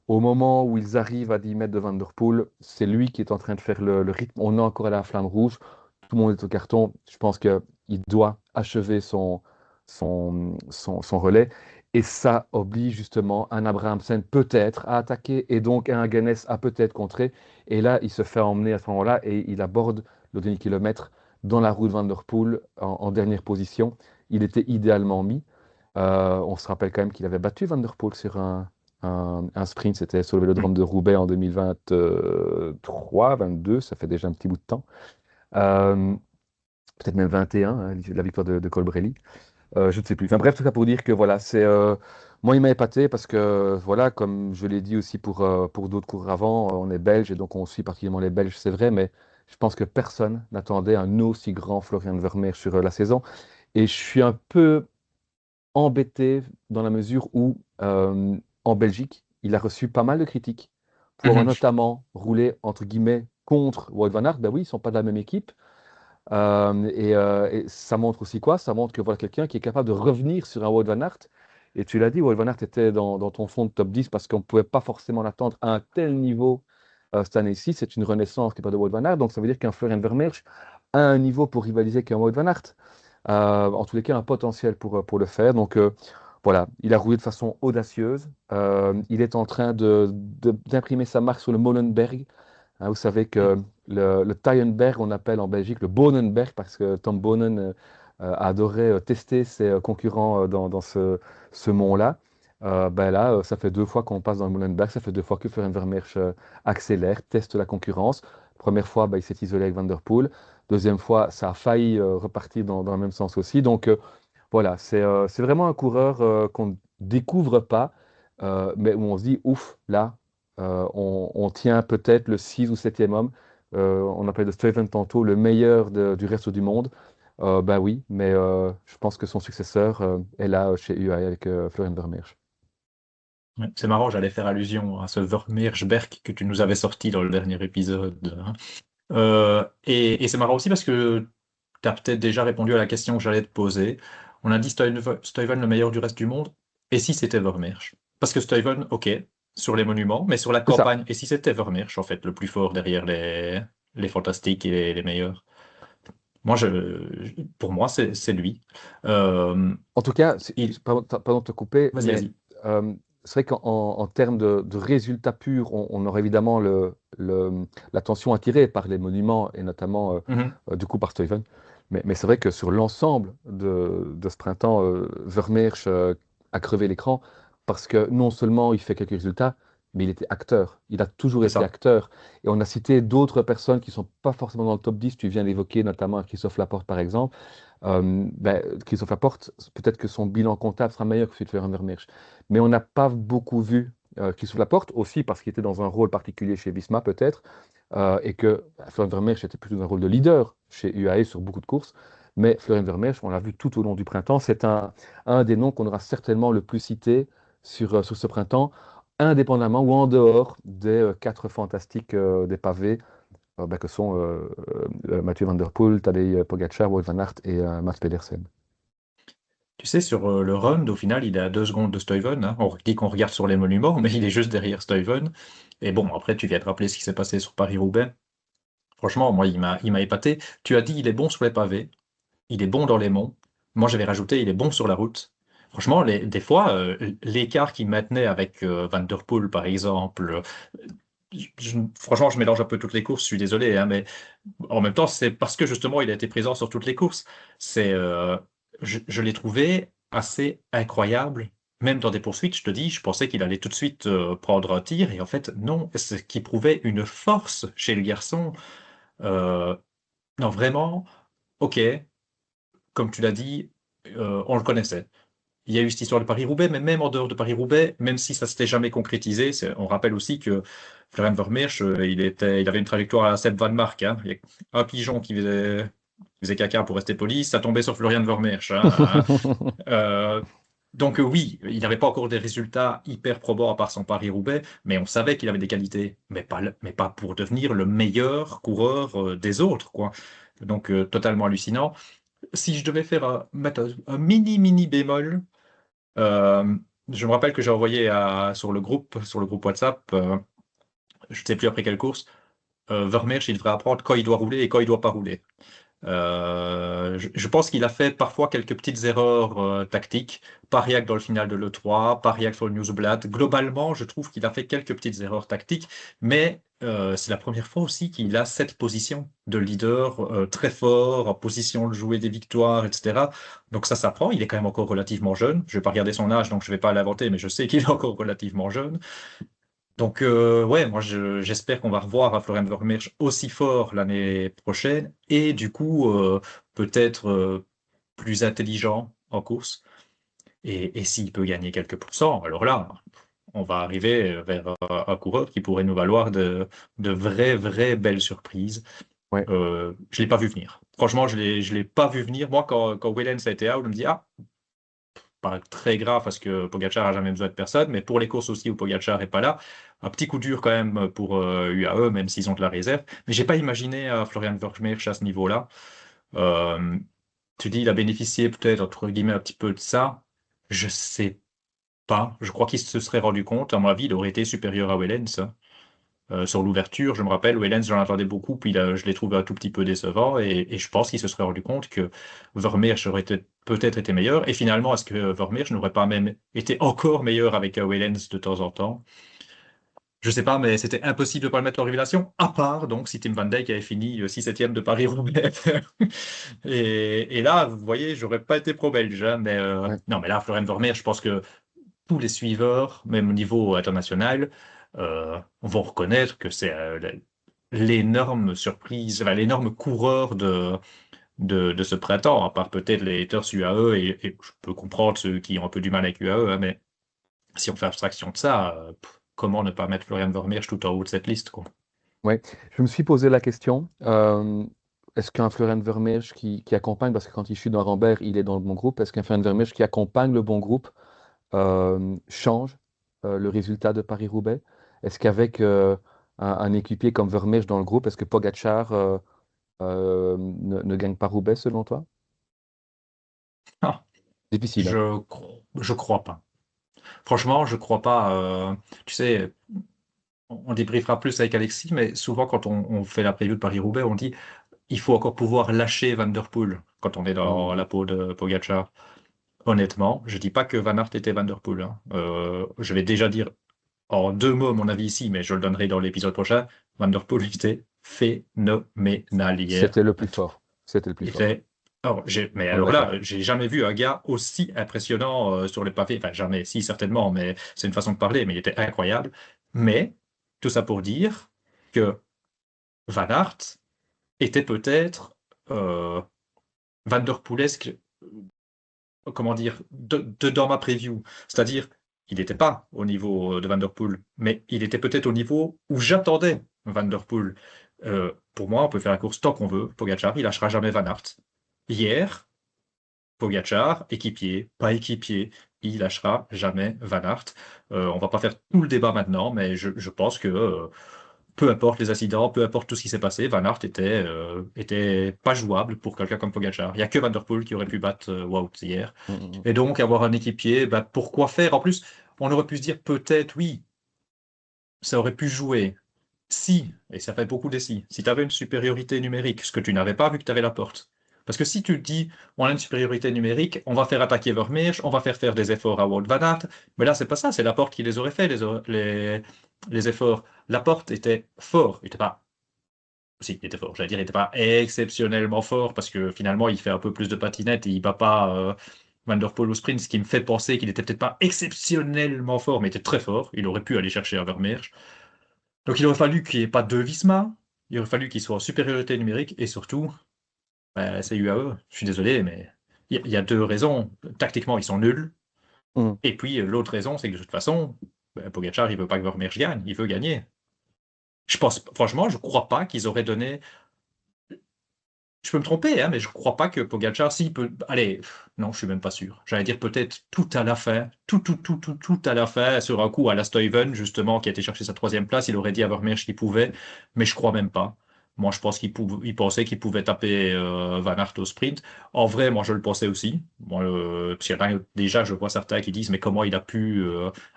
au moment où ils arrivent à 10 mètres de Van Der Poel, c'est lui qui est en train de faire le rythme. On est encore à la flamme rouge. Tout le monde est au carton. Je pense qu'il doit achever son relais. Et ça oblige justement un Abrahamsen peut-être à attaquer et donc un Hagenes à peut-être contrer. Et là, il se fait emmener à ce moment-là et il aborde le dernier kilomètre dans la roue de Van Der Poel en dernière position. Il était idéalement mis. On se rappelle quand même qu'il avait battu Van Der Poel sur un sprint, c'était sur le Mm. vélodrome de Roubaix en 2023, 22, ça fait déjà un petit bout de temps. Euh, Peut-être même 21, hein, la victoire de Colbrelli. Je ne sais plus. Enfin bref, tout ça pour dire que voilà, moi il m'a épaté parce que voilà, comme je l'ai dit aussi pour d'autres coureurs avant, on est belge et donc on suit particulièrement les Belges, c'est vrai, mais je pense que personne n'attendait un aussi grand Florian Vermeer sur la saison. Et je suis un peu embêté dans la mesure où en Belgique, il a reçu pas mal de critiques pour avoir Mhm. notamment roulé entre guillemets contre Wout van Aert. Ben oui, ils sont pas de la même équipe. Et ça montre aussi quoi? Ça montre que voilà quelqu'un qui est capable de revenir sur un Wout van Aert. Et tu l'as dit, Wout van Aert était dans ton fond de top 10 parce qu'on ne pouvait pas forcément l'attendre à un tel niveau cette année-ci. C'est une renaissance qui n'est pas de Wout van Aert. Donc ça veut dire qu'un Florian Vermeersch a un niveau pour rivaliser qu'un Wout van Aert. En tous les cas, un potentiel pour le faire. Donc voilà, il a roulé de façon audacieuse. Il est en train d'imprimer sa marque sur le Molenberg. Hein, vous savez que le Tyenberg, on appelle en Belgique le Bonenberg, parce que Tom Bonen adorait tester ses concurrents dans ce mont-là. Ben là, ça fait 2 fois qu'on passe dans le Molenberg, ça fait 2 fois que Florian Vermeersch accélère, teste la concurrence. Première fois, ben, il s'est isolé avec Van Der Poel. Deuxième fois, ça a failli repartir dans le même sens aussi. Donc voilà, c'est vraiment un coureur qu'on ne découvre pas, mais où on se dit, ouf, là, on tient peut-être le 6 ou septième homme. On appelle de Steven tantôt le meilleur du reste du monde. Ben oui, mais je pense que son successeur est là chez UAE avec Florian Vermeersch. Ouais, c'est marrant, j'allais faire allusion à ce Vermeersberg que tu nous avais sorti dans le dernier épisode, hein. Et c'est marrant aussi parce que tu as peut-être déjà répondu à la question que j'allais te poser. On a dit Stuyven le meilleur du reste du monde. Et si c'était Vermeersch? Parce que Stuyven, ok, sur les monuments, mais sur la C'est ça. campagne, et si c'était Vermeersch, en fait, le plus fort derrière les fantastiques et les meilleurs? Moi, pour moi, c'est lui. Euh, En tout cas, il... pardon de te couper, Vas-y, mais vas-y. c'est vrai en termes de résultats purs, on aurait évidemment l'attention attirée par les monuments et notamment Mhm. du coup par Stuyven. Mais c'est vrai que sur l'ensemble de ce printemps, Vermeersch a crevé l'écran parce que non seulement il fait quelques résultats, mais il était acteur. Il a toujours C'est été ça. acteur. Et on a cité d'autres personnes qui ne sont pas forcément dans le top 10. Tu viens d'évoquer notamment Christophe Laporte par exemple. Christophe Laporte, peut-être que son bilan comptable sera meilleur que celui de Florian Vermeersch. Mais on n'a pas beaucoup vu Christophe Laporte, aussi parce qu'il était dans un rôle particulier chez Visma, peut-être, et que Florian Vermeersch était plutôt dans un rôle de leader chez UAE sur beaucoup de courses. Mais Florian Vermeersch, on l'a vu tout au long du printemps, c'est un des noms qu'on aura certainement le plus cité sur ce printemps, indépendamment ou en dehors des quatre fantastiques des pavés que sont Mathieu Van Der Poel, Tadej Pogacar, Wout van Aert et Mats Pedersen. Tu sais, sur le run, au final, il est à 2 secondes de Stuyven, hein. On dit qu'on regarde sur les monuments, mais il est juste derrière Stuyven. Et bon, après, tu viens de rappeler ce qui s'est passé sur Paris-Roubaix. Franchement, moi, il m'a épaté. Tu as dit, il est bon sur les pavés, il est bon dans les monts. Moi, j'avais rajouté, il est bon sur la route. Franchement, des fois, l'écart qu'il maintenait avec Van Der Poel, par exemple, franchement, je mélange un peu toutes les courses, je suis désolé, hein, mais en même temps, c'est parce que justement, il a été présent sur toutes les courses. Je l'ai trouvé assez incroyable. Même dans des poursuites, je te dis, je pensais qu'il allait tout de suite prendre un tir, et en fait, non, ce qui prouvait une force chez le garçon. Euh, non, vraiment, ok, comme tu l'as dit, on le connaissait. Il y a eu cette histoire de Paris-Roubaix, mais même en dehors de Paris-Roubaix, même si ça s'était jamais concrétisé, on rappelle aussi que Florian Vermeersch, il avait une trajectoire à Seb Van Mark, hein. Il y a un pigeon qui faisait caca pour rester poli, ça tombait sur Florian Vermeersch, hein. Donc oui, il n'avait pas encore des résultats hyper probants à part son Paris-Roubaix, mais on savait qu'il avait des qualités, mais pas pour devenir le meilleur coureur des autres, quoi. Donc totalement hallucinant. Si je devais mettre un mini mini bémol, euh, je me rappelle que j'ai envoyé sur le groupe WhatsApp, je ne sais plus après quelle course, Vermeersch, il devrait apprendre quand il doit rouler et quand il doit pas rouler. Je pense qu'il a fait parfois quelques petites erreurs tactiques, pas rien que dans le final de l'E3, pas rien que sur le Newsblad. Globalement, je trouve qu'il a fait quelques petites erreurs tactiques, mais c'est la première fois aussi qu'il a cette position de leader très fort, en position de jouer des victoires, etc. Donc ça s'apprend, il est quand même encore relativement jeune. Je vais pas regarder son âge, donc je vais pas l'inventer, mais je sais qu'il est encore relativement jeune. Donc, ouais, moi, j'espère qu'on va revoir un Florian Vermeersch aussi fort l'année prochaine et du coup, peut-être plus intelligent en course. Et s'il peut gagner quelques pourcents, alors là, on va arriver vers un coureur qui pourrait nous valoir de vraies, vraies belles surprises. Ouais. Je ne l'ai pas vu venir. Franchement, je l'ai pas vu venir. Moi, quand Wellens a été out, je me dis, ah, pas très grave parce que Pogacar a jamais besoin de personne, mais pour les courses aussi où Pogacar est pas là, un petit coup dur quand même pour UAE, même s'ils ont de la réserve. Mais j'ai pas imaginé Florian Vermeersch à ce niveau-là. Euh, Tu dis, il a bénéficié peut-être, entre guillemets, un petit peu de ça. Je sais pas. Je crois qu'il se serait rendu compte. À mon avis, il aurait été supérieur à Wellens, hein. Sur l'ouverture, je me rappelle, Wellens, j'en attendais beaucoup, puis là, je l'ai trouvé un tout petit peu décevant, et je pense qu'il se serait rendu compte que Vermeersch aurait peut-être été meilleur, et finalement, est-ce que Vermeersch n'aurait pas même été encore meilleur avec Wellens de temps en temps? Je sais pas, mais c'était impossible de pas le mettre en révélation, à part donc si Tim Van Dijk avait fini 6-7e de Paris-Roubaix. Et là, vous voyez, j'aurais pas été pro-belge, hein, mais Ouais. non, mais là, Florian Vermeersch, je pense que tous les suiveurs, même au niveau international, vont reconnaître que c'est l'énorme surprise, enfin, l'énorme coureur de ce printemps, à part peut-être les haters UAE, et je peux comprendre ceux qui ont un peu du mal avec UAE, hein, mais si on fait abstraction de ça, comment ne pas mettre Florian Vermeersch tout en haut de cette liste, quoi. Ouais. Je me suis posé la question, est-ce qu'un Florian Vermeersch qui accompagne, parce que quand il chute dans Rambert, il est dans le bon groupe, est-ce qu'un Florian Vermeersch qui accompagne le bon groupe change le résultat de Paris-Roubaix? Est-ce qu'avec un équipier comme Vermeersch dans le groupe, est-ce que Pogacar ne gagne pas Roubaix selon toi? Ah, Difficile, hein? je crois pas. Franchement, je crois pas. Tu sais, on débriefera plus avec Alexis, mais souvent quand on fait la preview de Paris-Roubaix, on dit il faut encore pouvoir lâcher Van Der Poel quand on est dans Mhm. la peau de Pogacar. Honnêtement, je dis pas que Van Aert était Van Der Poel, hein. Je vais déjà dire en 2 mots mon avis ici, mais je le donnerai dans l'épisode prochain. Van Der Poel était phénoménal hier. C'était le plus fort. C'était le plus Il fort. était. Mais On est alors d'accord. là, j'ai jamais vu un gars aussi impressionnant sur les pavés. Enfin, jamais, si, certainement, mais c'est une façon de parler, mais il était incroyable. Mais, tout ça pour dire que Van Aert était peut-être euh, Van Der Poelesque, comment dire, dans ma preview. C'est-à-dire, il n'était pas au niveau de Van Der Poel, mais il était peut-être au niveau où j'attendais Van Der Poel. Pour moi, on peut faire la course tant qu'on veut. Pogacar, il lâchera jamais Van Aert. Hier, Pogacar, équipier, pas équipier, il lâchera jamais Van Aert. On va pas faire tout le débat maintenant, mais je pense que peu importe les incidents, peu importe tout ce qui s'est passé, Van Aert était pas jouable pour quelqu'un comme Pogacar. Il n'y a que Van Der Poel qui aurait pu battre Wout hier. Mm, mm, mm. Et donc, avoir un équipier, bah, pourquoi faire? En plus, on aurait pu se dire peut-être, oui, ça aurait pu jouer. Si, et ça fait beaucoup de si tu avais une supériorité numérique, ce que tu n'avais pas vu que tu avais la porte. Parce que si tu te dis, on a une supériorité numérique, on va faire attaquer Vermeersch, on va faire des efforts à Wout van Aert, mais là, c'est pas ça, c'est la porte qui les aurait fait, les efforts. La porte était fort, il était pas, si, il était fort, j'allais dire, il était pas exceptionnellement fort, parce que finalement, il fait un peu plus de patinette et il bat pas Van Der Poel au sprint, ce qui me fait penser qu'il était peut-être pas exceptionnellement fort, mais il était très fort, il aurait pu aller chercher un Vermeersch. Donc il aurait fallu qu'il n'y ait pas deux Visma, il aurait fallu qu'il soit en supériorité numérique, et surtout, bah, c'est UAE. Je suis désolé, mais il y a deux raisons. Tactiquement, ils sont nuls. Mm. Et puis l'autre raison, c'est que de toute façon, bah, Pogacar, il veut pas que Vermeersch gagne, il veut gagner. Je pense, franchement, je crois pas qu'ils auraient donné. Je peux me tromper, hein, mais je crois pas que Pogacar, s'il peut. Allez, non, je suis même pas sûr. J'allais dire peut-être tout à la fin, tout à la fin, sur un coup à la Stuyven, justement, qui a été chercher sa troisième place, il aurait dit à Vermeersch qu'il pouvait, mais je crois même pas. Moi, je pense il pensait qu'il pouvait taper Van Aert au sprint. En vrai, moi, je le pensais aussi. Moi, parce qu'il y en a déjà, je vois certains qui disent, mais comment il a pu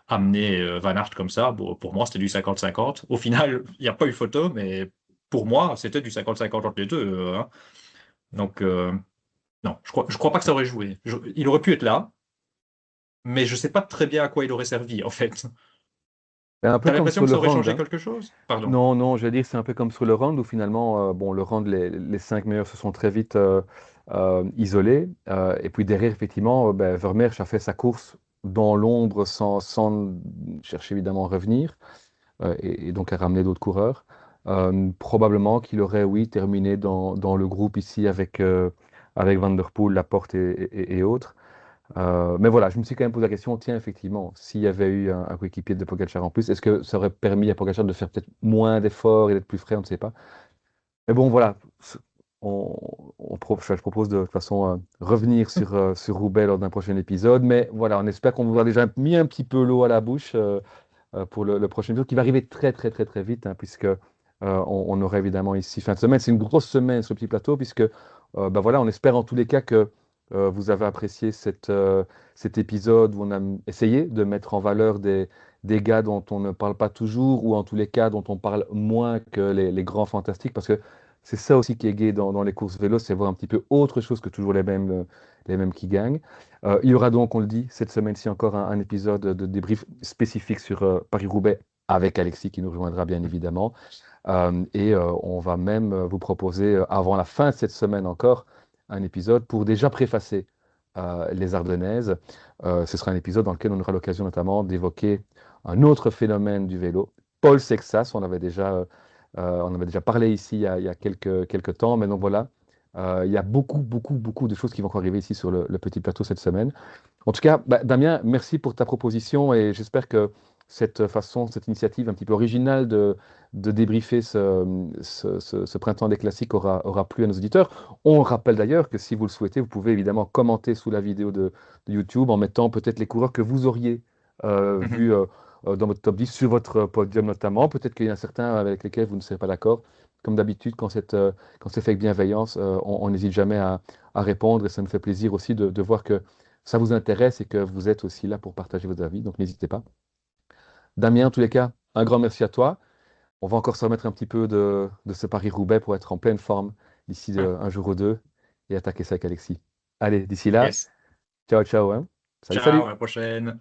amener Van Aert comme ça? Bon, pour moi, c'était du 50-50. Au final, il n'y a pas eu photo, mais pour moi, c'était du 50-50 entre les deux. Hein. Donc, non, je crois pas que ça aurait joué. Il aurait pu être là, mais je sais pas très bien à quoi il aurait servi, en fait. C'est un peu T'as comme l'impression sur que le ça aurait round, changé hein. quelque chose? Pardon. Non, non, je veux dire, c'est un peu comme sur le round où finalement, bon, le round, les cinq meilleurs se sont très vite isolés. Et puis derrière, effectivement, ben, Vermeersch a fait sa course dans l'ombre sans chercher évidemment à revenir et donc à ramener d'autres coureurs. Probablement qu'il aurait, oui, terminé dans le groupe ici avec Van Der Poel, Laporte et autres. Mais voilà, je me suis quand même posé la question, tiens, effectivement, s'il y avait eu un coéquipier de Pogacar en plus, est-ce que ça aurait permis à Pogacar de faire peut-être moins d'efforts et d'être plus frais, on ne sait pas. Mais bon, voilà, je propose de toute façon revenir sur Roubaix lors d'un prochain épisode. Mais voilà, on espère qu'on vous aura déjà mis un petit peu l'eau à la bouche pour le prochain épisode qui va arriver très, très, très, très vite, hein, puisque on aura évidemment ici fin de semaine. C'est une grosse semaine sur le petit plateau, puisque bah voilà, on espère en tous les cas que vous avez apprécié cet épisode où on a essayé de mettre en valeur des gars dont on ne parle pas toujours, ou en tous les cas dont on parle moins que les grands fantastiques, parce que c'est ça aussi qui est gai dans les courses vélo, c'est voir un petit peu autre chose que toujours les mêmes qui gagnent. Il y aura donc, on le dit, cette semaine-ci encore un épisode de débrief spécifique sur Paris-Roubaix avec Alexis qui nous rejoindra bien évidemment. On va même vous proposer, avant la fin de cette semaine encore, un épisode pour déjà préfacer les Ardennaises. Ce sera un épisode dans lequel on aura l'occasion notamment d'évoquer un autre phénomène du vélo, Paul Sexas. On avait déjà parlé ici il y a quelques temps, mais donc voilà, il y a beaucoup, beaucoup, beaucoup de choses qui vont encore arriver ici sur le petit plateau cette semaine. En tout cas, bah, Damien, merci pour ta proposition et j'espère que cette initiative un petit peu originale de débriefer ce printemps des classiques aura plu à nos auditeurs. On rappelle d'ailleurs que si vous le souhaitez, vous pouvez évidemment commenter sous la vidéo de YouTube en mettant peut-être les coureurs que vous auriez vus dans votre top 10, sur votre podium notamment. Peut-être qu'il y en a certains avec lesquels vous ne serez pas d'accord. Comme d'habitude, quand c'est fait avec bienveillance, on n'hésite jamais à répondre et ça nous fait plaisir aussi de voir que ça vous intéresse et que vous êtes aussi là pour partager vos avis, donc n'hésitez pas. Damien, en tous les cas, un grand merci à toi. On va encore se remettre un petit peu de ce Paris-Roubaix pour être en pleine forme d'ici un jour ou deux et attaquer ça avec Alexis. Allez, d'ici là, Yes. ciao, ciao, hein. Salut, Ciao, à salut. la prochaine.